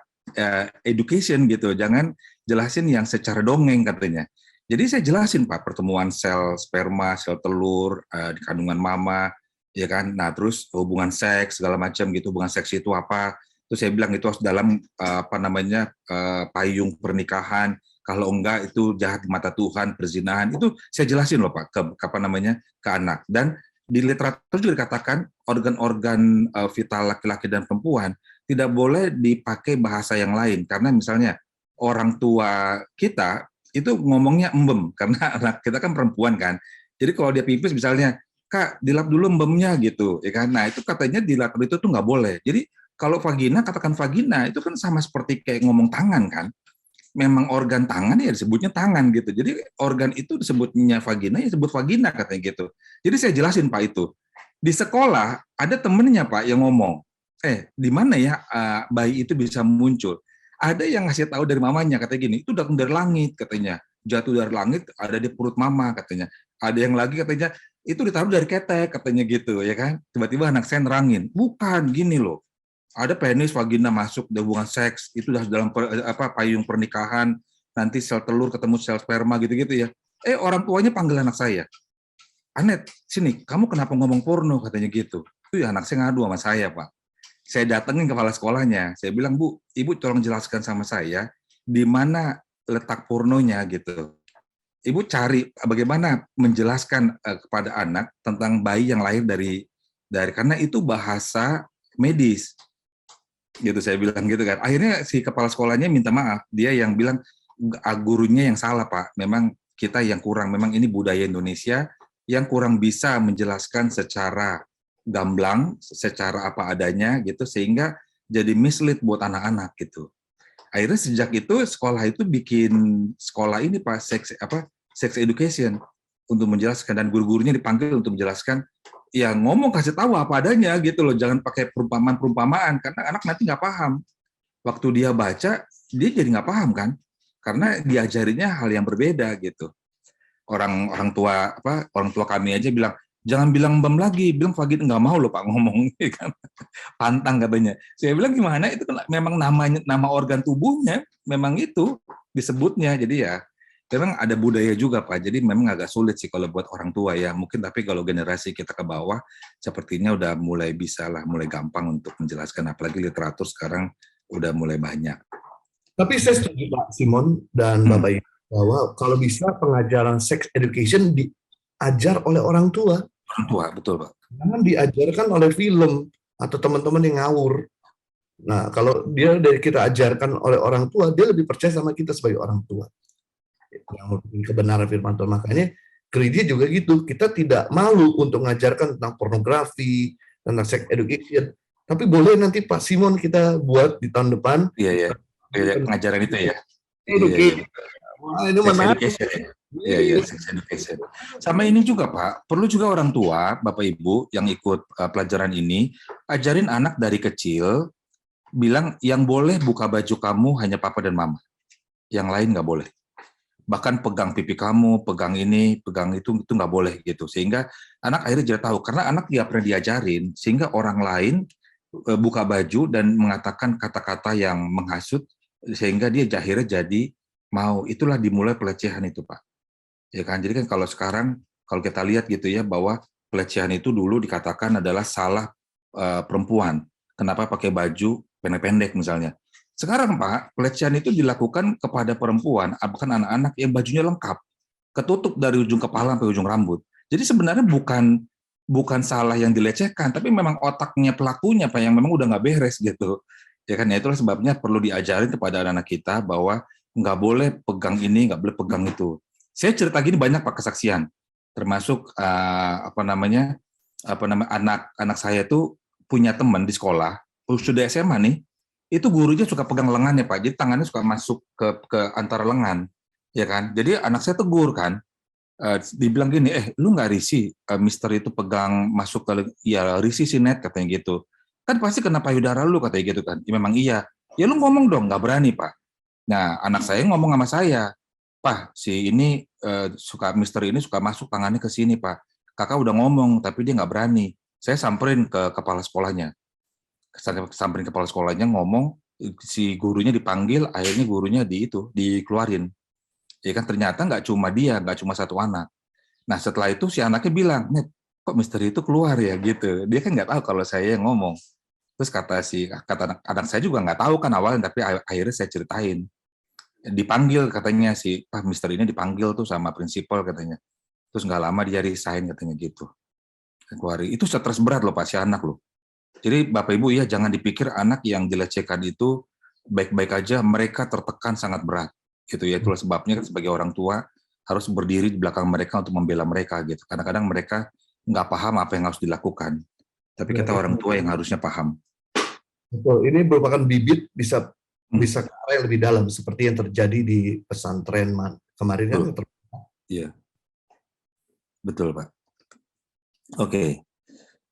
S2: education gitu, jangan jelasin yang secara dongeng katanya. Jadi saya jelasin Pak, pertemuan sel sperma, sel telur di kandungan mama, ya kan. Nah, terus hubungan seks segala macam gitu, hubungan seks itu apa? Terus saya bilang itu harus dalam apa namanya payung pernikahan. Kalau enggak itu jahat di mata Tuhan, perzinahan. Itu saya jelasin loh Pak ke apa namanya ke anak. Dan di literatur juga dikatakan organ-organ vital laki-laki dan perempuan tidak boleh dipakai bahasa yang lain, karena misalnya orang tua kita itu ngomongnya embem karena anak kita kan perempuan kan. Jadi kalau dia pipis misalnya, "Kak, dilap dulu embemnya," gitu, ya kan. Nah, itu katanya di literatur itu tuh nggak boleh. Jadi kalau vagina, katakan vagina, itu kan sama seperti kayak ngomong tangan kan. Memang organ tangan ya disebutnya tangan gitu. Jadi organ itu disebutnya vagina, ya disebut vagina katanya gitu. Jadi saya jelasin Pak itu. Di sekolah ada temennya Pak yang ngomong, di mana ya bayi itu bisa muncul? Ada yang ngasih tahu dari mamanya, katanya gini, itu datang dari langit katanya. Jatuh dari langit ada di perut mama katanya. Ada yang lagi katanya itu ditaruh dari ketek katanya gitu ya kan. Tiba-tiba anak saya nerangin, bukan gini loh. Ada penis, vagina masuk di hubungan seks, itu udah dalam payung pernikahan, nanti sel telur ketemu sel sperma gitu-gitu ya. Orang tuanya panggil anak saya, "Anet, sini, kamu kenapa ngomong porno?" katanya gitu. Itu ya anak saya ngadu sama saya, Pak. Saya datengin kepala sekolahnya, saya bilang, "Bu, Ibu tolong jelaskan sama saya, di mana letak pornonya gitu. Ibu cari bagaimana menjelaskan kepada anak tentang bayi yang lahir dari karena itu bahasa medis." Gitu saya bilang gitu kan. Akhirnya si kepala sekolahnya minta maaf, dia yang bilang gurunya yang salah Pak, memang kita yang kurang, memang ini budaya Indonesia yang kurang bisa menjelaskan secara gamblang, secara apa adanya gitu, sehingga jadi mislead buat anak-anak gitu. Akhirnya sejak itu sekolah itu bikin sekolah ini Pak, sex education untuk menjelaskan, dan guru-gurunya dipanggil untuk menjelaskan, ya ngomong kasih tahu apa adanya gitu loh, jangan pakai perumpamaan-perumpamaan karena anak nanti nggak paham. Waktu dia baca, dia jadi nggak paham kan, karena diajarinya hal yang berbeda gitu. Orang tua kami aja bilang, "Jangan bilang bem lagi, bilang vagina." Nggak mau loh Pak ngomong, ya kan? Pantang katanya. Saya bilang gimana, itu kan memang nama organ tubuhnya, memang itu disebutnya. Jadi ya memang ada budaya juga Pak, jadi memang agak sulit sih kalau buat orang tua ya. Mungkin tapi kalau generasi kita ke bawah, sepertinya udah mulai bisa lah, mulai gampang untuk menjelaskan. Apalagi literatur sekarang udah mulai banyak.
S1: Tapi saya setuju Pak Simon dan Bapak Ibu bahwa kalau bisa pengajaran sex education diajar oleh orang tua.
S2: Orang tua, betul Pak.
S1: Jangan diajarkan oleh film atau teman-teman yang ngawur. Nah, kalau dia dari kita ajarkan oleh orang tua, dia lebih percaya sama kita sebagai orang tua. Yang kebenaran firman Tuhan. Makanya gereja juga gitu. Kita tidak malu untuk mengajarkan tentang pornografi, tentang sex education. Tapi boleh nanti Pak Simon kita buat di tahun depan.
S2: Iya. Pengajaran itu ya.
S1: Education. Wah, ini
S2: sex
S1: menarik.
S2: education ya. Iya, sex education. Sama ini juga Pak, perlu juga orang tua, Bapak Ibu yang ikut pelajaran ini, ajarin anak dari kecil, bilang yang boleh buka baju kamu hanya papa dan mama. Yang lain nggak boleh. Bahkan pegang pipi kamu, pegang ini, pegang itu nggak boleh gitu. Sehingga anak akhirnya jadi tahu, karena anak dia pernah diajarin, sehingga orang lain buka baju dan mengatakan kata-kata yang menghasut, sehingga dia akhirnya jadi mau. Itulah dimulai pelecehan itu Pak. Ya kan, jadi kan kalau sekarang kalau kita lihat gitu ya, bahwa pelecehan itu dulu dikatakan adalah salah perempuan. Kenapa pakai baju pendek-pendek misalnya. Sekarang Pak, pelecehan itu dilakukan kepada perempuan, bahkan anak-anak yang bajunya lengkap, ketutup dari ujung kepala sampai ujung rambut. Jadi sebenarnya bukan salah yang dilecehkan, tapi memang otaknya pelakunya Pak yang memang udah nggak beres gitu. Ya kan, ya itulah sebabnya perlu diajarin kepada anak-anak kita bahwa nggak boleh pegang ini, nggak boleh pegang itu. Saya cerita gini banyak Pak kesaksian, termasuk anak saya itu punya teman di sekolah, sudah SMA nih, itu gurunya suka pegang lengannya Pak, jadi tangannya suka masuk ke antara lengan, ya kan. Jadi anak saya tegur kan, dibilang gini, lu nggak risih, Mister itu pegang masuk ke, ya risih sih Net, katanya gitu. Kan pasti kena payudara lu, katanya gitu kan. Ya memang iya. Ya lu ngomong dong, nggak berani Pak. Nah, anak saya ngomong sama saya, Pak, si ini Mister ini suka masuk tangannya ke sini Pak. Kakak udah ngomong, tapi dia nggak berani. Saya samperin ke kepala sekolahnya. Samperin kepala sekolahnya ngomong, si gurunya dipanggil, akhirnya gurunya dikeluarin. Ya kan ternyata nggak cuma dia, nggak cuma satu anak. Nah setelah itu si anaknya bilang, Net, kok misteri itu keluar ya gitu. Dia kan nggak tahu kalau saya yang ngomong. Terus kata anak saya juga nggak tahu kan awalnya, tapi akhirnya saya ceritain. Dipanggil katanya si Pak Mister ini dipanggil tuh sama prinsipal katanya. Terus nggak lama dia resign katanya gitu. Keluar. Itu stres berat loh Pak si anak loh. Jadi Bapak Ibu ya jangan dipikir anak yang dilecehkan itu baik-baik aja, mereka tertekan sangat berat. Gitu ya, itulah sebabnya sebagai orang tua harus berdiri di belakang mereka untuk membela mereka gitu. Kadang-kadang mereka nggak paham apa yang harus dilakukan. Tapi kita orang tua yang harusnya paham.
S1: Betul, ini merupakan bibit bisa ke arah yang lebih dalam seperti yang terjadi di pesantren kemarin kan.
S2: Iya. Betul, Pak. Oke.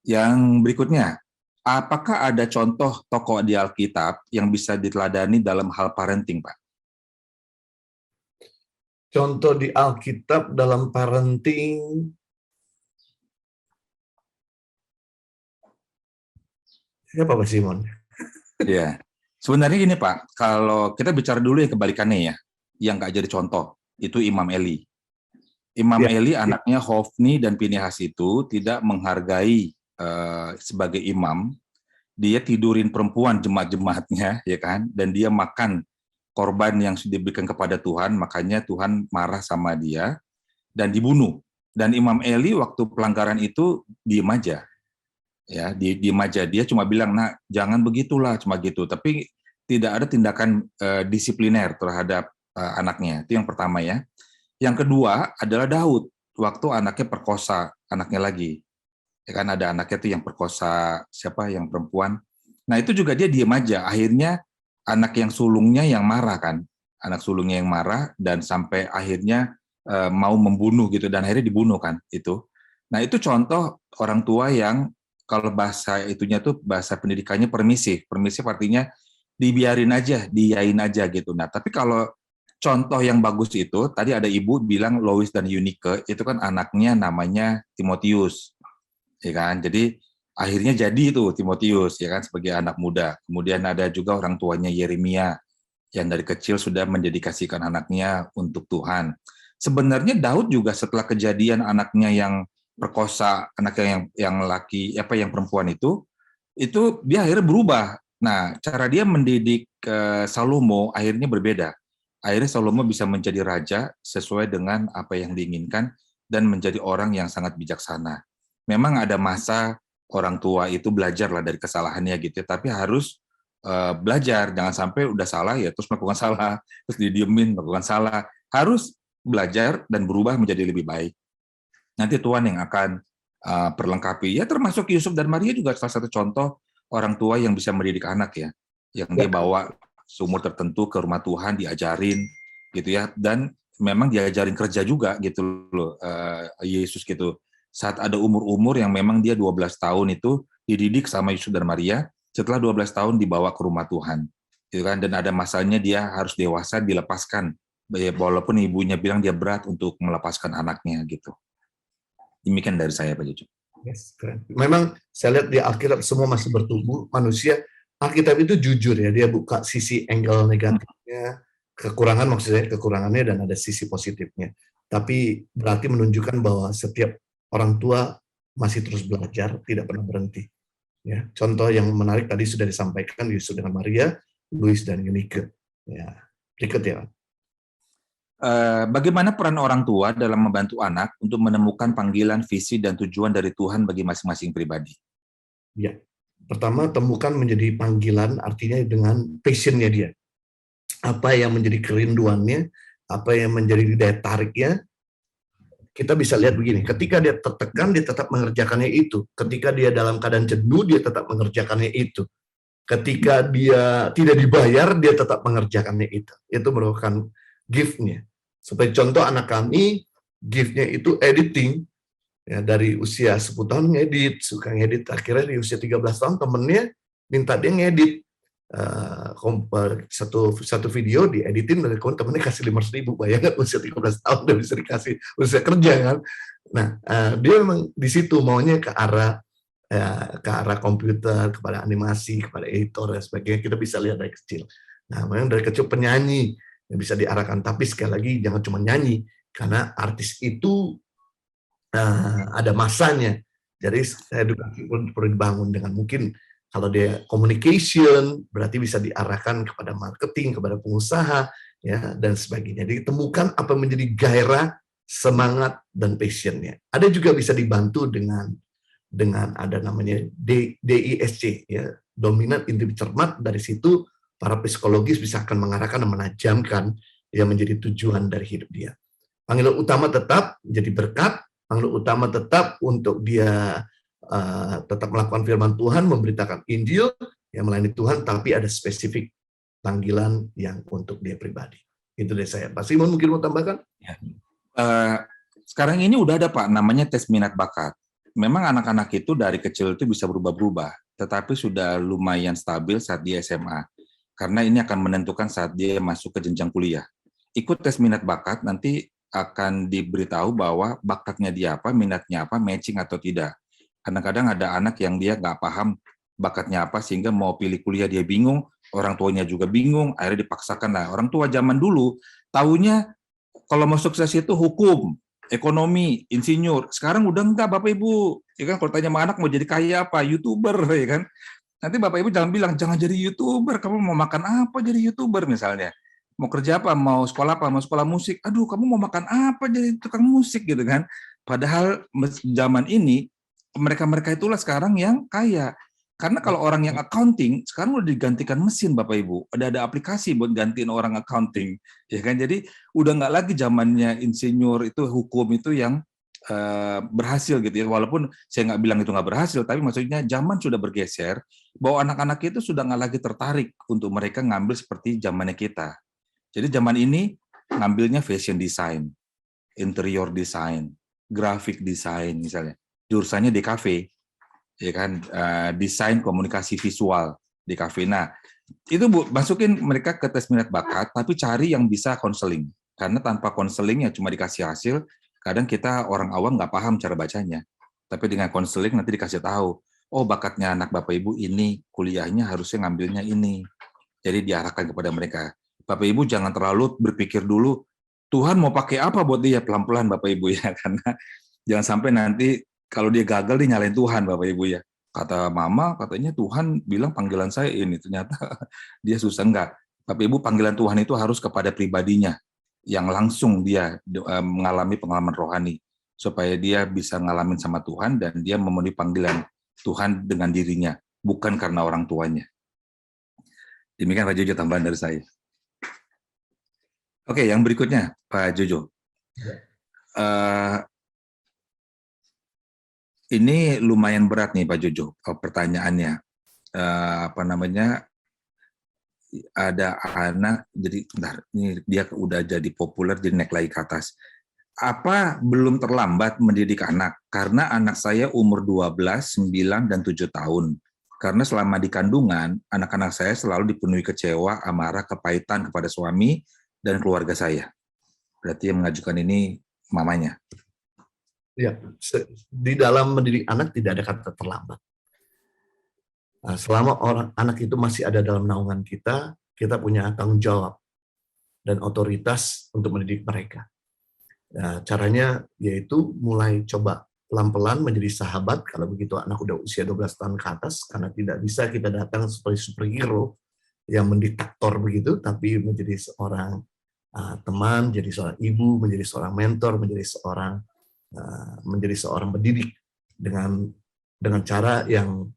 S2: Yang berikutnya, apakah ada contoh tokoh di Alkitab yang bisa diteladani dalam hal parenting, Pak?
S1: Contoh di Alkitab dalam parenting, siapa Pak Simon?
S2: Ya, sebenarnya gini Pak, kalau kita bicara dulu yang kebalikannya ya, yang nggak jadi contoh, itu Imam Eli. Imam Eli anaknya Hofni dan Pinehas itu tidak menghargai sebagai imam, dia tidurin perempuan jemaat-jemaatnya, ya kan, dan dia makan korban yang sudah diberikan kepada Tuhan, makanya Tuhan marah sama dia dan dibunuh. Dan Imam Eli waktu pelanggaran itu diem aja. Ya, diem aja, dia cuma bilang, nah jangan begitulah, cuma gitu. Tapi tidak ada tindakan disipliner terhadap anaknya. Itu yang pertama ya. Yang kedua adalah Daud, waktu anaknya perkosa anaknya lagi. Ya kan ada anaknya tuh yang perkosa siapa yang perempuan. Nah itu juga dia diem aja. Akhirnya anak yang sulungnya yang marah kan, anak sulungnya yang marah dan sampai akhirnya mau membunuh gitu dan akhirnya dibunuh kan itu. Nah itu contoh orang tua yang kalau bahasa itunya tuh bahasa pendidikannya permisif. Permisif artinya dibiarin aja, diyain aja gitu. Nah, tapi kalau contoh yang bagus itu, tadi ada ibu bilang Lois dan Eunike, itu kan anaknya namanya Timotius. Ya kan? Jadi akhirnya jadi itu Timotius ya kan sebagai anak muda. Kemudian ada juga orang tuanya Yeremia yang dari kecil sudah mendedikasikan anaknya untuk Tuhan. Sebenarnya Daud juga setelah kejadian anaknya yang perkosa anaknya yang laki yang perempuan itu dia akhirnya berubah. Nah, cara dia mendidik Salomo akhirnya berbeda. Akhirnya Salomo bisa menjadi raja sesuai dengan apa yang diinginkan dan menjadi orang yang sangat bijaksana. Memang ada masa orang tua itu belajarlah dari kesalahannya gitu, tapi harus belajar, jangan sampai udah salah ya terus melakukan salah, terus didiemin melakukan salah. Harus belajar dan berubah menjadi lebih baik. Nanti Tuhan yang akan perlengkapi. Ya termasuk Yusuf dan Maria juga salah satu contoh orang tua yang bisa mendidik anak ya, yang dia bawa seumur tertentu ke rumah Tuhan, diajarin gitu ya, dan memang diajarin kerja juga gitu loh Yesus gitu. Saat ada umur-umur yang memang dia 12 tahun itu dididik sama Yusuf dan Maria, setelah 12 tahun dibawa ke rumah Tuhan. Gitu kan, dan ada masanya dia harus dewasa dilepaskan. Walaupun ibunya bilang dia berat untuk melepaskan anaknya gitu. Demikian dari saya Pak Jojo.
S1: Yes, keren. Memang saya lihat di Alkitab semua masih bertumbuh. Manusia, Alkitab itu jujur ya, dia buka sisi angle negatifnya, kekurangan maksudnya kekurangannya dan ada sisi positifnya. Tapi berarti menunjukkan bahwa setiap orang tua masih terus belajar, tidak pernah berhenti. Ya, contoh yang menarik tadi sudah disampaikan Yusuf dengan Maria, Louis dan Eunike. Ya, berikut ya.
S2: Bagaimana peran orang tua dalam membantu anak untuk menemukan panggilan, visi, dan tujuan dari Tuhan bagi masing-masing pribadi?
S1: Ya, pertama temukan menjadi panggilan artinya dengan passion-nya dia. Apa yang menjadi kerinduannya, apa yang menjadi daya tariknya. Kita bisa lihat begini, ketika dia tertekan, dia tetap mengerjakannya itu. Ketika dia dalam keadaan jenuh, dia tetap mengerjakannya itu. Ketika dia tidak dibayar, dia tetap mengerjakannya itu. Itu merupakan gift-nya. Seperti contoh anak kami, gift-nya itu editing. Ya, dari usia 10 tahun ngedit, suka ngedit. Akhirnya di usia 13 tahun temennya minta dia ngedit satu video dieditin, dari temennya kasih 500.000. Bayangkan usia 13 tahun udah bisa dikasih, usia kerja kan. Nah, dia memang di situ maunya ke arah komputer, kepada animasi, kepada editor dan sebagainya. Kita bisa lihat dari kecil. Nah, memang dari kecil penyanyi yang bisa diarahkan, tapi sekali lagi jangan cuma nyanyi, karena artis itu ada masanya. Jadi edukasi pun perlu dibangun dengan mungkin kalau dia communication berarti bisa diarahkan kepada marketing, kepada pengusaha, ya dan sebagainya. Jadi temukan apa menjadi gairah, semangat dan passionnya. Ada juga bisa dibantu dengan ada namanya DISC, ya, dominan, intuitif, cermat. Dari situ para psikologis bisa akan mengarahkan dan menajamkan yang menjadi tujuan dari hidup dia. Panggilan utama tetap menjadi berkat. Panggilan utama tetap untuk dia tetap melakukan firman Tuhan, memberitakan Injil yang melayani Tuhan, tapi ada spesifik panggilan yang untuk dia pribadi. Itu dari saya. Pak Simon mungkin mau tambahkan?
S2: Ya. Sekarang ini udah ada Pak, namanya tes minat bakat. Memang anak-anak itu dari kecil itu bisa berubah-berubah, tetapi sudah lumayan stabil saat dia SMA. Karena ini akan menentukan saat dia masuk ke jenjang kuliah. Ikut tes minat bakat, nanti akan diberitahu bahwa bakatnya dia apa, minatnya apa, matching atau tidak. Kadang-kadang ada anak yang dia nggak paham bakatnya apa, sehingga mau pilih kuliah dia bingung, orang tuanya juga bingung, akhirnya dipaksakan. Nah, orang tua zaman dulu taunya kalau mau sukses itu hukum, ekonomi, insinyur. Sekarang udah enggak, Bapak Ibu. Ya kan, kalau tanya sama anak mau jadi kaya apa, YouTuber, ya kan. Nanti Bapak Ibu jangan bilang, jangan jadi YouTuber, kamu mau makan apa jadi YouTuber misalnya. Mau kerja apa, mau sekolah apa, mau sekolah musik. Aduh, kamu mau makan apa jadi tukang musik gitu kan. Padahal zaman ini, mereka-mereka itulah sekarang yang kaya. Karena kalau orang yang accounting, sekarang udah digantikan mesin Bapak Ibu. Ada aplikasi buat gantiin orang accounting. Ya kan, jadi udah nggak lagi zamannya insinyur itu, hukum itu yang berhasil gitu ya. Walaupun saya nggak bilang itu nggak berhasil, tapi maksudnya zaman sudah bergeser, bahwa anak-anak itu sudah nggak lagi tertarik untuk mereka ngambil seperti zamannya kita. Jadi zaman ini ngambilnya fashion design, interior design, graphic design misalnya. Jurusannya DKV, ya kan, desain komunikasi visual DKV. Nah, itu Bu, masukin mereka ke tes minat bakat, tapi cari yang bisa konseling. Karena tanpa konseling ya cuma dikasih hasil, kadang kita orang awam nggak paham cara bacanya. Tapi dengan konseling nanti dikasih tahu, oh bakatnya anak Bapak Ibu ini, kuliahnya harusnya ngambilnya ini. Jadi diarahkan kepada mereka. Bapak Ibu jangan terlalu berpikir dulu, Tuhan mau pakai apa buat dia, pelan-pelan Bapak Ibu ya. Karena jangan sampai nanti kalau dia gagal, dia nyalain Tuhan Bapak Ibu ya. Kata mama, katanya Tuhan bilang panggilan saya ini, ternyata dia susah. Enggak. Bapak Ibu, panggilan Tuhan itu harus kepada pribadinya, yang langsung dia mengalami pengalaman rohani, supaya dia bisa ngalamin sama Tuhan dan dia memenuhi panggilan Tuhan dengan dirinya, bukan karena orang tuanya. Demikian Pak Jojo tambahan dari saya. Oke, yang berikutnya Pak Jojo. Ini lumayan berat nih Pak Jojo pertanyaannya. Apa namanya? Ada anak, jadi bentar, ini dia udah jadi populer, jadi naik lagi ke atas. Apa belum terlambat mendidik anak? Karena anak saya umur 12, 9, dan 7 tahun. Karena selama di kandungan, anak-anak saya selalu dipenuhi kecewa, amarah, kepahitan kepada suami dan keluarga saya. Berarti yang mengajukan ini mamanya.
S1: Ya, di dalam mendidik anak tidak ada kata terlambat. Nah, selama anak itu masih ada dalam naungan kita punya tanggung jawab dan otoritas untuk mendidik mereka. Nah, caranya yaitu mulai coba pelan-pelan menjadi sahabat. Kalau begitu anak udah usia 12 tahun ke atas, karena tidak bisa kita datang seperti superhero yang mendiktator begitu, tapi menjadi seorang teman, menjadi seorang ibu, menjadi seorang mentor, menjadi seorang pendidik dengan cara yang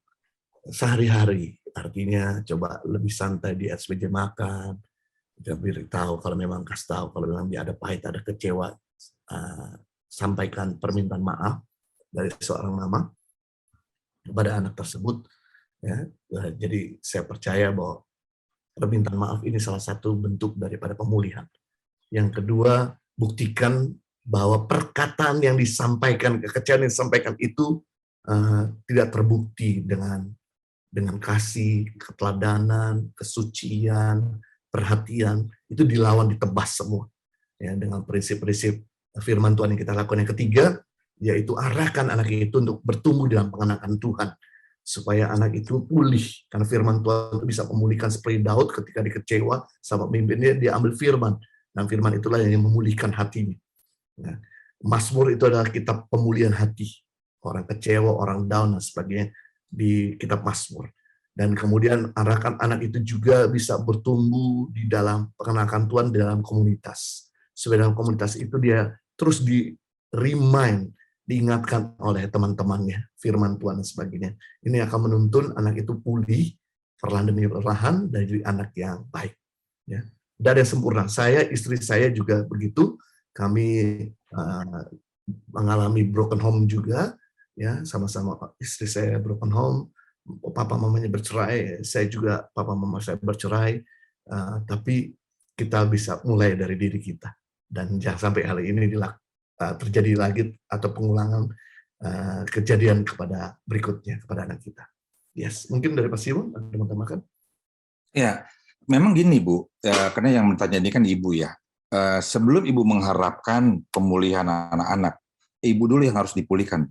S1: sehari-hari. Artinya coba lebih santai di atas meja makan, beritahu kalau memang kasih tahu kalau memang dia ada pahit, ada kecewa, sampaikan permintaan maaf dari seorang mama kepada anak tersebut. Ya, jadi saya percaya bahwa permintaan maaf ini salah satu bentuk daripada pemulihan. Yang kedua, buktikan bahwa perkataan yang disampaikan, kekecewaan yang disampaikan itu tidak terbukti dengan kasih, keteladanan, kesucian, perhatian, itu dilawan, ditebas semua. Ya, dengan prinsip-prinsip firman Tuhan yang kita lakukan. Yang ketiga, yaitu arahkan anak itu untuk bertumbuh dalam pengenalan Tuhan, supaya anak itu pulih. Karena firman Tuhan itu bisa memulihkan, seperti Daud ketika dikecewa sama pemimpinnya, dia ambil firman, dan firman itulah yang memulihkan hatinya. Nah, Mazmur itu adalah kitab pemulihan hati. Orang kecewa, orang down, dan sebagainya di kitab Mazmur. Dan kemudian arahkan anak itu juga bisa bertumbuh di dalam pengenalan Tuhan dalam komunitas. Supaya dalam komunitas itu dia terus diingatkan oleh teman-temannya, firman Tuhan dan sebagainya. Ini akan menuntun anak itu pulih, perlahan demi perlahan, dari anak yang baik. Ya. Dan yang sempurna. Istri saya juga begitu. Kami mengalami broken home juga, ya, sama-sama istri saya broken home, papa mamanya bercerai, saya juga papa mama saya bercerai, tapi kita bisa mulai dari diri kita, dan jangan sampai hal ini terjadi lagi atau pengulangan kejadian kepada berikutnya kepada anak kita. Yes, mungkin dari Pak Simon ada mau tambahkan?
S2: Ya, memang gini Bu, karena yang bertanya ini kan Ibu ya. Sebelum Ibu mengharapkan pemulihan anak-anak, Ibu dulu yang harus dipulihkan.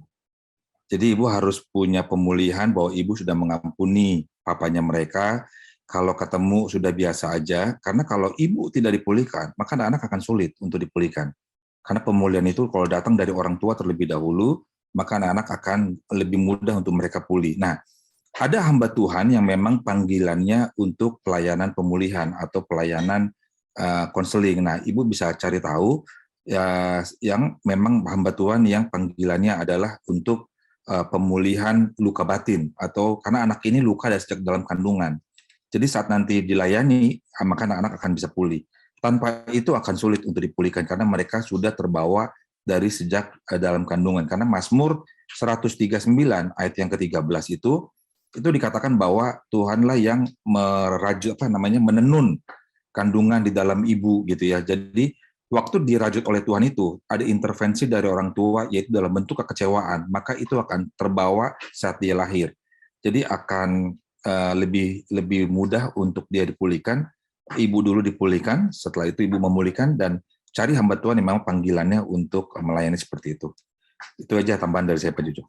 S2: Jadi Ibu harus punya pemulihan bahwa Ibu sudah mengampuni papanya mereka, kalau ketemu sudah biasa aja, karena kalau Ibu tidak dipulihkan, maka anak akan sulit untuk dipulihkan. Karena pemulihan itu kalau datang dari orang tua terlebih dahulu, maka anak-anak akan lebih mudah untuk mereka pulih. Nah, ada hamba Tuhan yang memang panggilannya untuk pelayanan pemulihan atau pelayanan konseling. Nah, Ibu bisa cari tahu ya, yang memang hamba Tuhan yang panggilannya adalah untuk pemulihan luka batin, atau karena anak ini luka dari sejak dalam kandungan. Jadi saat nanti dilayani, maka anak-anak akan bisa pulih. Tanpa itu akan sulit untuk dipulihkan karena mereka sudah terbawa dari sejak dalam kandungan. Karena Mazmur 139 ayat yang ke-13 itu dikatakan bahwa Tuhanlah yang menenun kandungan di dalam ibu gitu ya. Jadi waktu dirajut oleh Tuhan itu ada intervensi dari orang tua, yaitu dalam bentuk kekecewaan, maka itu akan terbawa saat dia lahir. Jadi akan lebih mudah untuk dia dipulihkan. Ibu dulu dipulihkan, setelah itu ibu memulihkan, dan cari hamba Tuhan yang memang panggilannya untuk melayani seperti itu. Itu aja tambahan dari saya, Pak Jojo.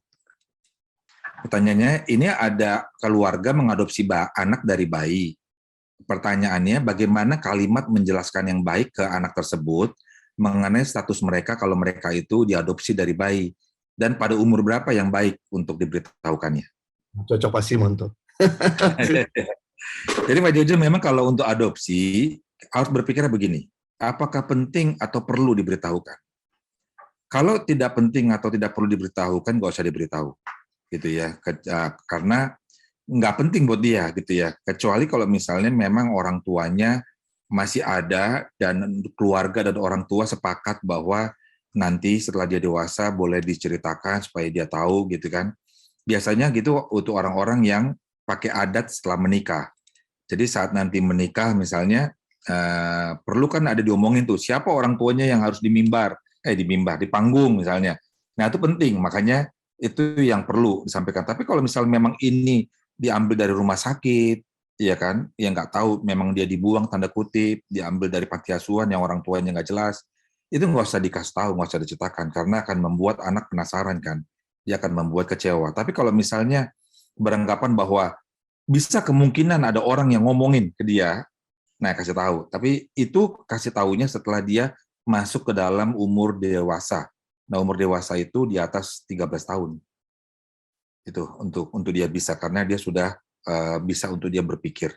S2: Pertanyaannya, ini ada keluarga mengadopsi anak dari bayi. Pertanyaannya, bagaimana kalimat menjelaskan yang baik ke anak tersebut mengenai status mereka kalau mereka itu diadopsi dari bayi, dan pada umur berapa yang baik untuk diberitahukannya?
S1: Cocok Pak Simon tuh.
S2: Jadi Pak Jojo, memang kalau untuk adopsi harus berpikir begini, apakah penting atau perlu diberitahukan? Kalau tidak penting atau tidak perlu diberitahukan, nggak usah diberitahu, gitu ya, karena nggak penting buat dia, gitu ya. Kecuali kalau misalnya memang orang tuanya masih ada dan keluarga dan orang tua sepakat bahwa nanti setelah dia dewasa boleh diceritakan supaya dia tahu, gitu kan. Biasanya gitu untuk orang-orang yang pakai adat setelah menikah. Jadi saat nanti menikah misalnya perlu kan ada diomongin tuh siapa orang tuanya yang harus di panggung misalnya. Nah itu penting, makanya itu yang perlu disampaikan. Tapi kalau misalnya memang ini diambil dari rumah sakit, ya kan, yang nggak tahu memang dia dibuang tanda kutip, diambil dari panti asuhan yang orang tuanya nggak jelas, itu nggak usah dikasih tahu, nggak usah diceritakan, karena akan membuat anak penasaran kan, dia akan membuat kecewa. Tapi kalau misalnya beranggapan bahwa bisa kemungkinan ada orang yang ngomongin ke dia, nah kasih tahu. Tapi itu kasih tahunya setelah dia masuk ke dalam umur dewasa. Nah umur dewasa itu di atas 13 tahun. Itu untuk dia bisa, karena dia sudah bisa untuk dia berpikir.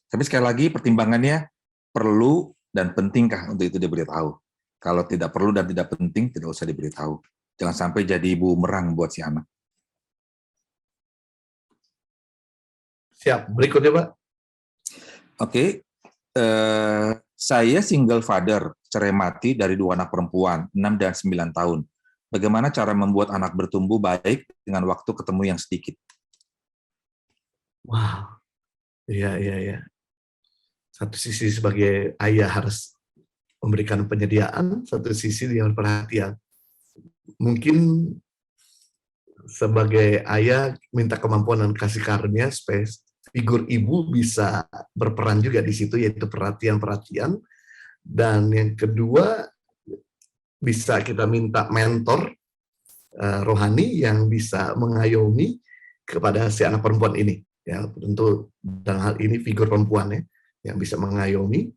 S2: Tapi sekali lagi pertimbangannya perlu dan pentingkah untuk itu diberitahu. Kalau tidak perlu dan tidak penting, tidak usah diberitahu. Jangan sampai jadi bumerang buat si anak.
S1: Siap. Berikutnya, Pak.
S2: Oke. Saya single father, cerai mati dari 2 anak perempuan, 6 dan 9 tahun. Bagaimana cara membuat anak bertumbuh baik dengan waktu ketemu yang sedikit?
S1: Wow. Iya. Satu sisi sebagai ayah harus memberikan penyediaan, satu sisi dia perhatian. Mungkin sebagai ayah minta kemampuan dan kasih karunia supaya figur ibu bisa berperan juga di situ, yaitu perhatian-perhatian. Dan yang kedua, bisa kita minta mentor rohani yang bisa mengayomi kepada si anak perempuan ini. Ya, tentu dalam hal ini figur perempuan ya, yang bisa mengayomi.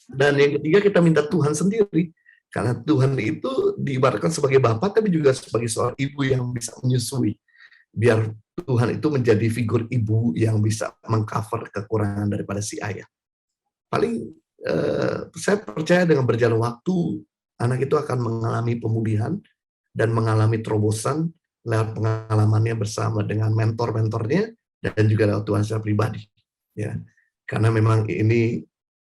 S1: Dan yang ketiga, kita minta Tuhan sendiri. Karena Tuhan itu diibaratkan sebagai bapak, tapi juga sebagai seorang ibu yang bisa menyusui. Biar Tuhan itu menjadi figur ibu yang bisa mengcover kekurangan daripada si ayah. Paling saya percaya dengan berjalan waktu, anak itu akan mengalami pemulihan dan mengalami terobosan lewat pengalamannya bersama dengan mentor-mentornya dan juga lewat Tuhan secara pribadi. Ya, karena memang ini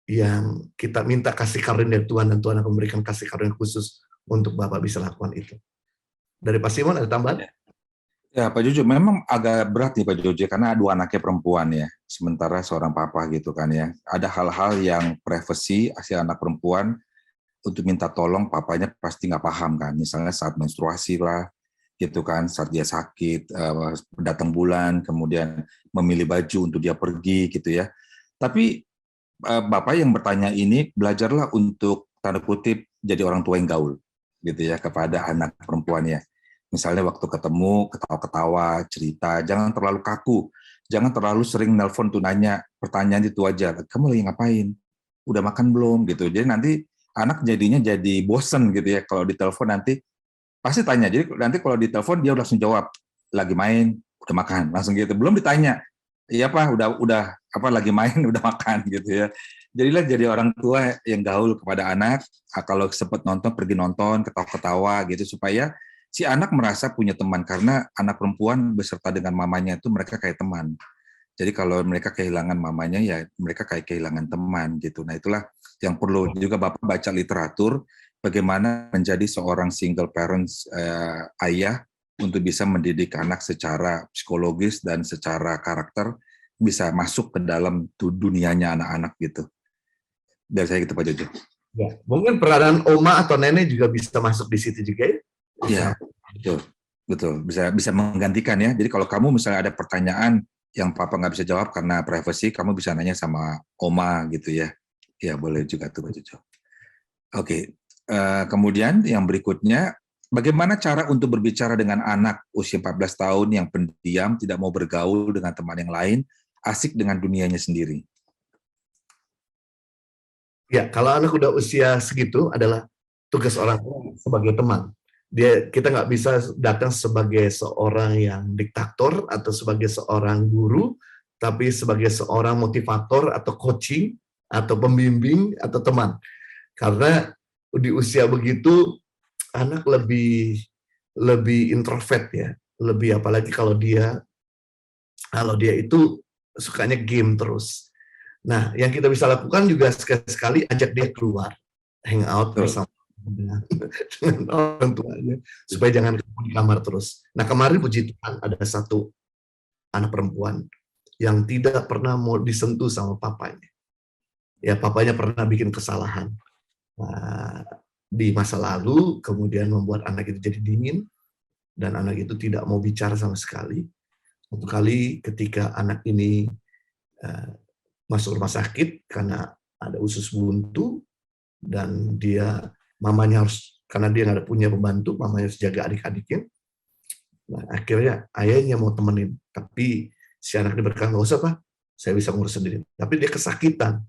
S1: yang kita minta kasih karunia dari Tuhan, dan Tuhan akan memberikan kasih karunia khusus untuk Bapak bisa lakukan itu. Dari Pak Simon ada tambahan?
S2: Ya, Pak Jojo, memang agak berat nih Pak Jojo, karena dua anaknya perempuan ya, sementara seorang papa gitu kan ya. Ada hal-hal yang privasi si anak perempuan untuk minta tolong, papanya pasti nggak paham kan. Misalnya saat menstruasi lah, gitu kan, saat dia sakit, datang bulan, kemudian memilih baju untuk dia pergi gitu ya. Tapi Bapak yang bertanya ini, belajarlah untuk tanda kutip jadi orang tua yang gaul gitu ya kepada anak perempuannya. Misalnya waktu ketemu, ketawa-ketawa, cerita, jangan terlalu kaku, jangan terlalu sering nelpon tuh nanya pertanyaan itu aja, kamu lagi ngapain? Udah makan belum? Gitu. Jadi nanti anak jadinya jadi bosen gitu ya kalau ditelepon, nanti pasti tanya. Jadi nanti kalau ditelepon dia langsung jawab, lagi main, udah makan, langsung gitu. Belum ditanya, iya Pak, udah apa lagi main, udah makan gitu ya. Jadilah jadi orang tua yang gaul kepada anak. Kalau sempat nonton, pergi nonton, ketawa-ketawa gitu, supaya si anak merasa punya teman. Karena anak perempuan beserta dengan mamanya itu mereka kayak teman. Jadi kalau mereka kehilangan mamanya, ya mereka kayak kehilangan teman gitu. Nah itulah yang perlu juga Bapak baca literatur, bagaimana menjadi seorang single parents ayah untuk bisa mendidik anak secara psikologis dan secara karakter, bisa masuk ke dalam dunianya anak-anak gitu. Dari saya gitu Pak Jojo.
S1: Ya, mungkin peranan oma atau nenek juga bisa masuk di situ juga ya.
S2: Iya, betul. Bisa menggantikan ya. Jadi kalau kamu misalnya ada pertanyaan yang papa nggak bisa jawab karena privacy, kamu bisa nanya sama oma gitu ya. Ya boleh juga tuh Pak Jojo. Oke, kemudian yang berikutnya, bagaimana cara untuk berbicara dengan anak usia 14 tahun yang pendiam, tidak mau bergaul dengan teman yang lain, asik dengan dunianya sendiri?
S1: Ya, kalau anak udah usia segitu adalah tugas orang tua sebagai teman. Kita nggak bisa datang sebagai seorang yang diktator atau sebagai seorang guru, tapi sebagai seorang motivator atau coaching atau pembimbing atau teman. Karena di usia begitu anak lebih introvert ya, lebih apalagi kalau dia itu sukanya game terus. Nah, yang kita bisa lakukan juga sekali-sekali ajak dia keluar, hangout bersama dengan orang tuanya, supaya jangan di kamar terus. Nah, kemarin puji Tuhan ada satu anak perempuan yang tidak pernah mau disentuh sama papanya. Ya, papanya pernah bikin kesalahan di masa lalu, kemudian membuat anak itu jadi dingin, dan anak itu tidak mau bicara sama sekali. Satu kali ketika anak ini masuk rumah sakit karena ada usus buntu, dan mamanya harus, karena dia nggak punya pembantu, mamanya harus jaga adik-adiknya. Nah, akhirnya ayahnya mau temenin, tapi si anak ini berkata, nggak usah Pak, saya bisa ngurus sendiri. Tapi dia kesakitan.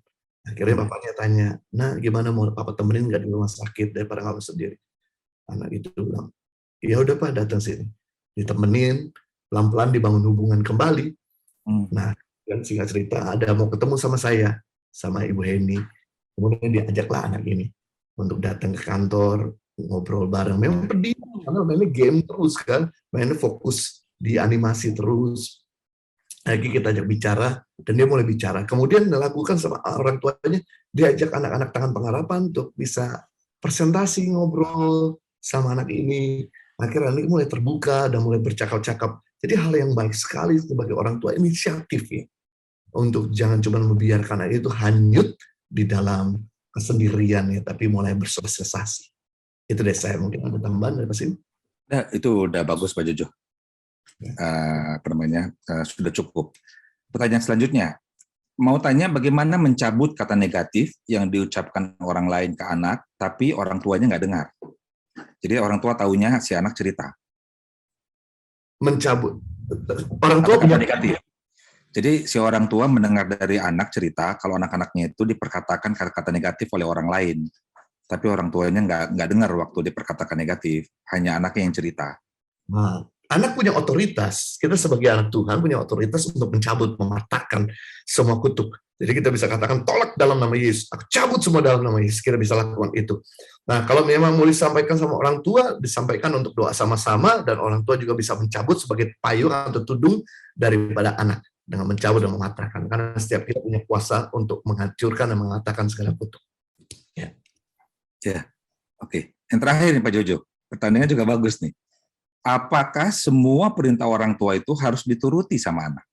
S1: Akhirnya bapaknya tanya, nah gimana mau Papa temenin nggak di rumah sakit daripada kamu sendiri? Anak itu bilang, ya udah Pak, datang sini. Ditemenin, pelan-pelan dibangun hubungan kembali. Nah, dan singkat cerita, ada mau ketemu sama saya, sama Ibu Heni. Kemudian diajaklah anak ini untuk datang ke kantor, ngobrol bareng. Memang pedih, karena mainnya game terus kan, mainnya fokus di animasi terus. Lagi kita ajak bicara, dan dia mulai bicara. Kemudian dilakukan sama orang tuanya, diajak anak-anak Tangan Pengharapan untuk bisa presentasi, ngobrol sama anak ini. Akhirnya anak mulai terbuka dan mulai bercakap-cakap. Jadi hal yang baik sekali sebagai orang tua, inisiatif ya. Untuk jangan cuma membiarkan anak itu hanyut di dalam kesendirian ya, tapi mulai bersosialisasi. Itu deh, saya mungkin ada tambahan dari Pak Sim.
S2: Nah, itu udah bagus Pak Jojo. Sudah cukup. Pertanyaan selanjutnya, mau tanya bagaimana mencabut kata negatif yang diucapkan orang lain ke anak, tapi orang tuanya nggak dengar. Jadi orang tua taunya si anak cerita.
S1: Mencabut. Orang tua
S2: kata
S1: punya
S2: negatif. Jadi si orang tua mendengar dari anak cerita kalau anak-anaknya itu diperkatakan kata-kata negatif oleh orang lain, tapi orang tuanya nggak dengar waktu diperkatakan negatif, hanya anaknya yang cerita.
S1: Nah, anak punya otoritas. Kita sebagai anak Tuhan punya otoritas untuk mencabut, mematahkan semua kutuk. Jadi kita bisa katakan tolak dalam nama Yesus, aku cabut semua dalam nama Yesus. Kita bisa lakukan itu. Nah, kalau memang mau disampaikan sama orang tua, disampaikan untuk doa sama-sama, dan orang tua juga bisa mencabut sebagai payung atau tudung daripada anak dengan mencabut dan mematahkan. Karena setiap kita punya kuasa untuk menghancurkan dan mengatakan segala kutuk.
S2: Ya, oke. Yang terakhir nih Pak Jojo, pertanyaannya juga bagus nih. Apakah semua perintah orang tua itu harus dituruti sama anak?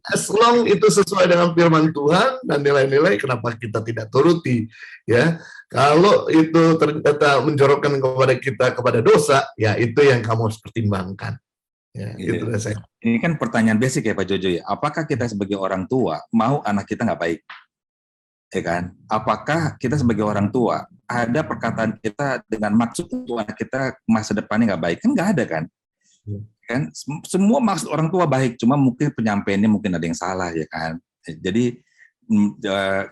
S1: As long itu sesuai dengan firman Tuhan dan nilai-nilai, kenapa kita tidak turuti, ya. Kalau itu ternyata menjorokkan kepada kita kepada dosa, ya itu yang kamu harus pertimbangkan. Ya, itu saya.
S2: Ini kan pertanyaan basic ya Pak Jojo ya. Apakah kita sebagai orang tua mau anak kita nggak baik? Ya kan? Apakah kita sebagai orang tua ada perkataan kita dengan maksud untuk anak kita masa depannya nggak baik? Kan nggak ada kan? Kan semua maksud orang tua baik, cuma mungkin penyampaiannya mungkin ada yang salah ya kan. Jadi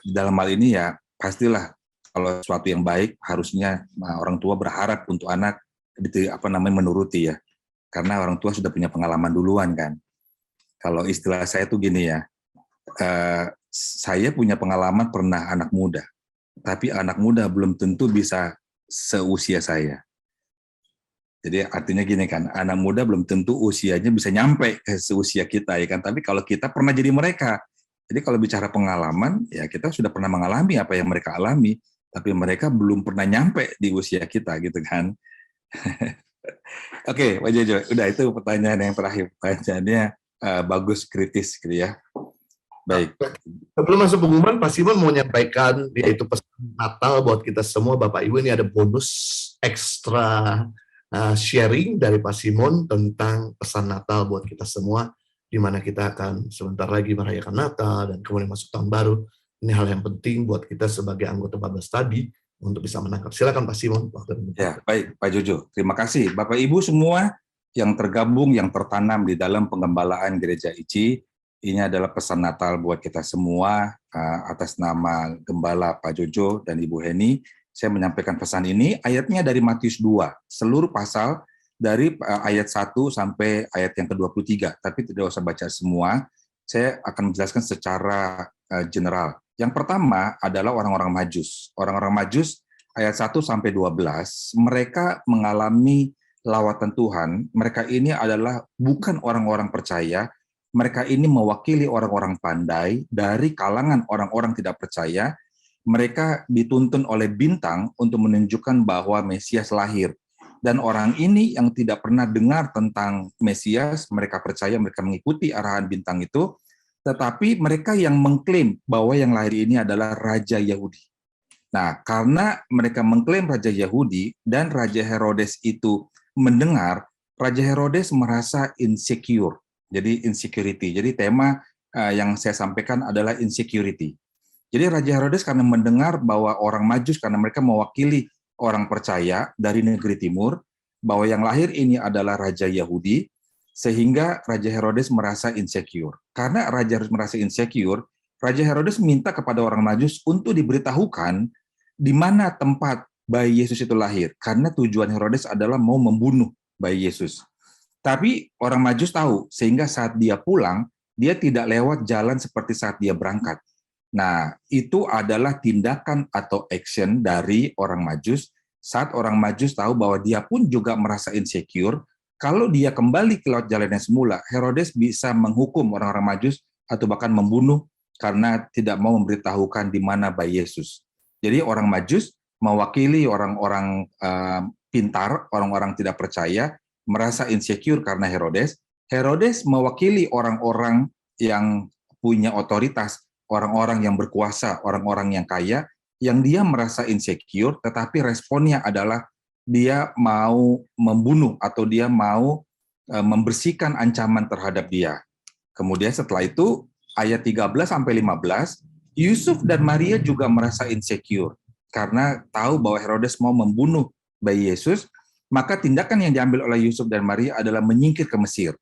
S2: dalam hal ini ya pastilah kalau sesuatu yang baik harusnya orang tua berharap untuk anak menuruti ya, karena orang tua sudah punya pengalaman duluan kan. Kalau istilah saya tuh gini ya, saya punya pengalaman pernah anak muda, tapi anak muda belum tentu bisa seusia saya. Jadi artinya gini kan, anak muda belum tentu usianya bisa nyampe ke seusia kita ya kan. Tapi kalau kita pernah jadi mereka, jadi kalau bicara pengalaman ya kita sudah pernah mengalami apa yang mereka alami, tapi mereka belum pernah nyampe di usia kita gitu kan. Oke, Pak Jojo, udah itu pertanyaan yang terakhir. Pertanyaannya bagus, kritis gitu ya. Baik.
S1: Sebelum masuk pengumuman, Pak Simon mau menyampaikan yaitu pesan Natal buat kita semua, Bapak Ibu. Ini ada bonus ekstra sharing dari Pak Simon tentang pesan Natal buat kita semua, di mana kita akan sebentar lagi merayakan Natal dan kemudian masuk tahun baru. Ini hal yang penting buat kita sebagai anggota Babas tadi untuk bisa menangkap. Silakan Pak Simon.
S2: Ya, baik Pak Jojo. Terima kasih Bapak Ibu semua yang tergabung, yang tertanam di dalam penggembalaan Gereja ICI. Ini adalah pesan Natal buat kita semua atas nama Gembala Pak Jojo dan Ibu Heni. Saya menyampaikan pesan ini, ayatnya dari Matius 2, seluruh pasal dari ayat 1 sampai ayat yang ke-23, tapi tidak usah baca semua, saya akan menjelaskan secara general. Yang pertama adalah orang-orang Majus. Orang-orang Majus ayat 1 sampai 12, mereka mengalami lawatan Tuhan, mereka ini adalah bukan orang-orang percaya, mereka ini mewakili orang-orang pandai dari kalangan orang-orang tidak percaya. Mereka dituntun oleh bintang untuk menunjukkan bahwa Mesias lahir. Dan orang ini yang tidak pernah dengar tentang Mesias, mereka percaya, mereka mengikuti arahan bintang itu, tetapi mereka yang mengklaim bahwa yang lahir ini adalah Raja Yahudi. Nah, karena mereka mengklaim Raja Yahudi dan Raja Herodes itu mendengar, Raja Herodes merasa insecure. Jadi insecurity. Jadi tema yang saya sampaikan adalah insecurity. Jadi Raja Herodes karena mendengar bahwa orang Majus, karena mereka mewakili orang percaya dari negeri timur, bahwa yang lahir ini adalah Raja Yahudi, sehingga Raja Herodes merasa insecure. Karena Raja Herodes merasa insecure, Raja Herodes minta kepada orang Majus untuk diberitahukan di mana tempat bayi Yesus itu lahir. Karena tujuan Herodes adalah mau membunuh bayi Yesus. Tapi orang Majus tahu, sehingga saat dia pulang, dia tidak lewat jalan seperti saat dia berangkat. Nah, itu adalah tindakan atau action dari orang Majus saat orang Majus tahu bahwa dia pun juga merasa insecure. Kalau dia kembali ke lewat jalan yang semula, Herodes bisa menghukum orang-orang Majus atau bahkan membunuh karena tidak mau memberitahukan di mana bayi Yesus. Jadi orang Majus mewakili orang-orang pintar, orang-orang tidak percaya, merasa insecure karena Herodes. Herodes mewakili orang-orang yang punya otoritas, orang-orang yang berkuasa, orang-orang yang kaya, yang dia merasa insecure, tetapi responnya adalah dia mau membunuh atau dia mau membersihkan ancaman terhadap dia. Kemudian setelah itu, ayat 13 sampai 15, Yusuf dan Maria juga merasa insecure karena tahu bahwa Herodes mau membunuh bayi Yesus, maka tindakan yang diambil oleh Yusuf dan Maria adalah menyingkir ke Mesir.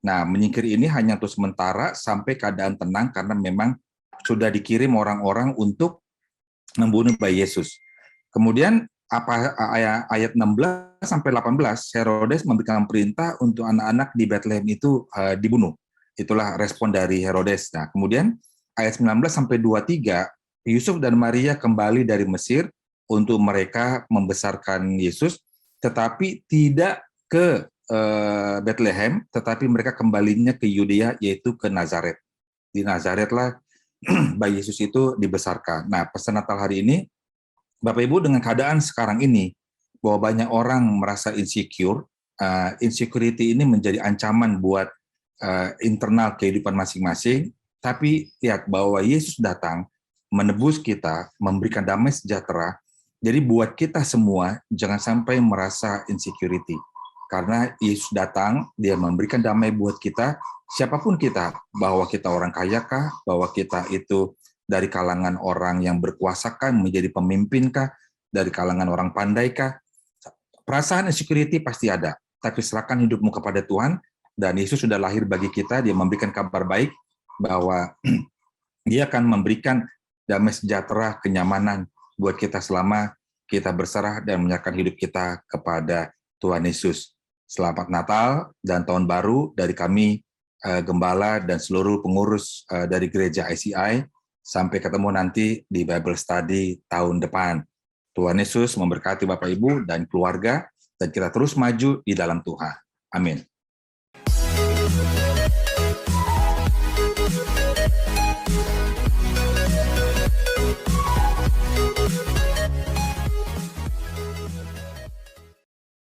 S2: Nah, menyingkir ini hanya untuk sementara sampai keadaan tenang karena memang sudah dikirim orang-orang untuk membunuh bayi Yesus. Kemudian ayat 16 sampai 18, Herodes memberikan perintah untuk anak-anak di Bethlehem itu dibunuh. Itulah respon dari Herodes. Nah, kemudian ayat 19 sampai 23, Yusuf dan Maria kembali dari Mesir untuk mereka membesarkan Yesus, tetapi tidak ke Bethlehem, tetapi mereka kembalinya ke Yudea, yaitu ke Nazaret. Di Nazaretlah bayi Yesus itu dibesarkan. Nah, pesan Natal hari ini, Bapak Ibu, dengan keadaan sekarang ini, bahwa banyak orang merasa insecure, insecurity ini menjadi ancaman buat internal kehidupan masing-masing, tapi lihat bahwa Yesus datang menebus kita, memberikan damai sejahtera. Jadi buat kita semua, jangan sampai merasa insecurity. Karena Yesus datang, dia memberikan damai buat kita, siapapun kita, bahwa kita orang kaya kah, bahwa kita itu dari kalangan orang yang berkuasa kah, menjadi pemimpin kah, dari kalangan orang pandai kah, perasaan insecurity pasti ada, tapi serahkan hidupmu kepada Tuhan, dan Yesus sudah lahir bagi kita, dia memberikan kabar baik, bahwa dia akan memberikan damai sejahtera, kenyamanan buat kita selama kita berserah dan menyerahkan hidup kita kepada Tuhan Yesus. Selamat Natal dan Tahun Baru dari kami, Gembala dan seluruh pengurus dari Gereja ICI. Sampai ketemu nanti di Bible Study tahun depan. Tuhan Yesus memberkati Bapak Ibu dan keluarga, dan kita terus maju di dalam Tuhan. Amin.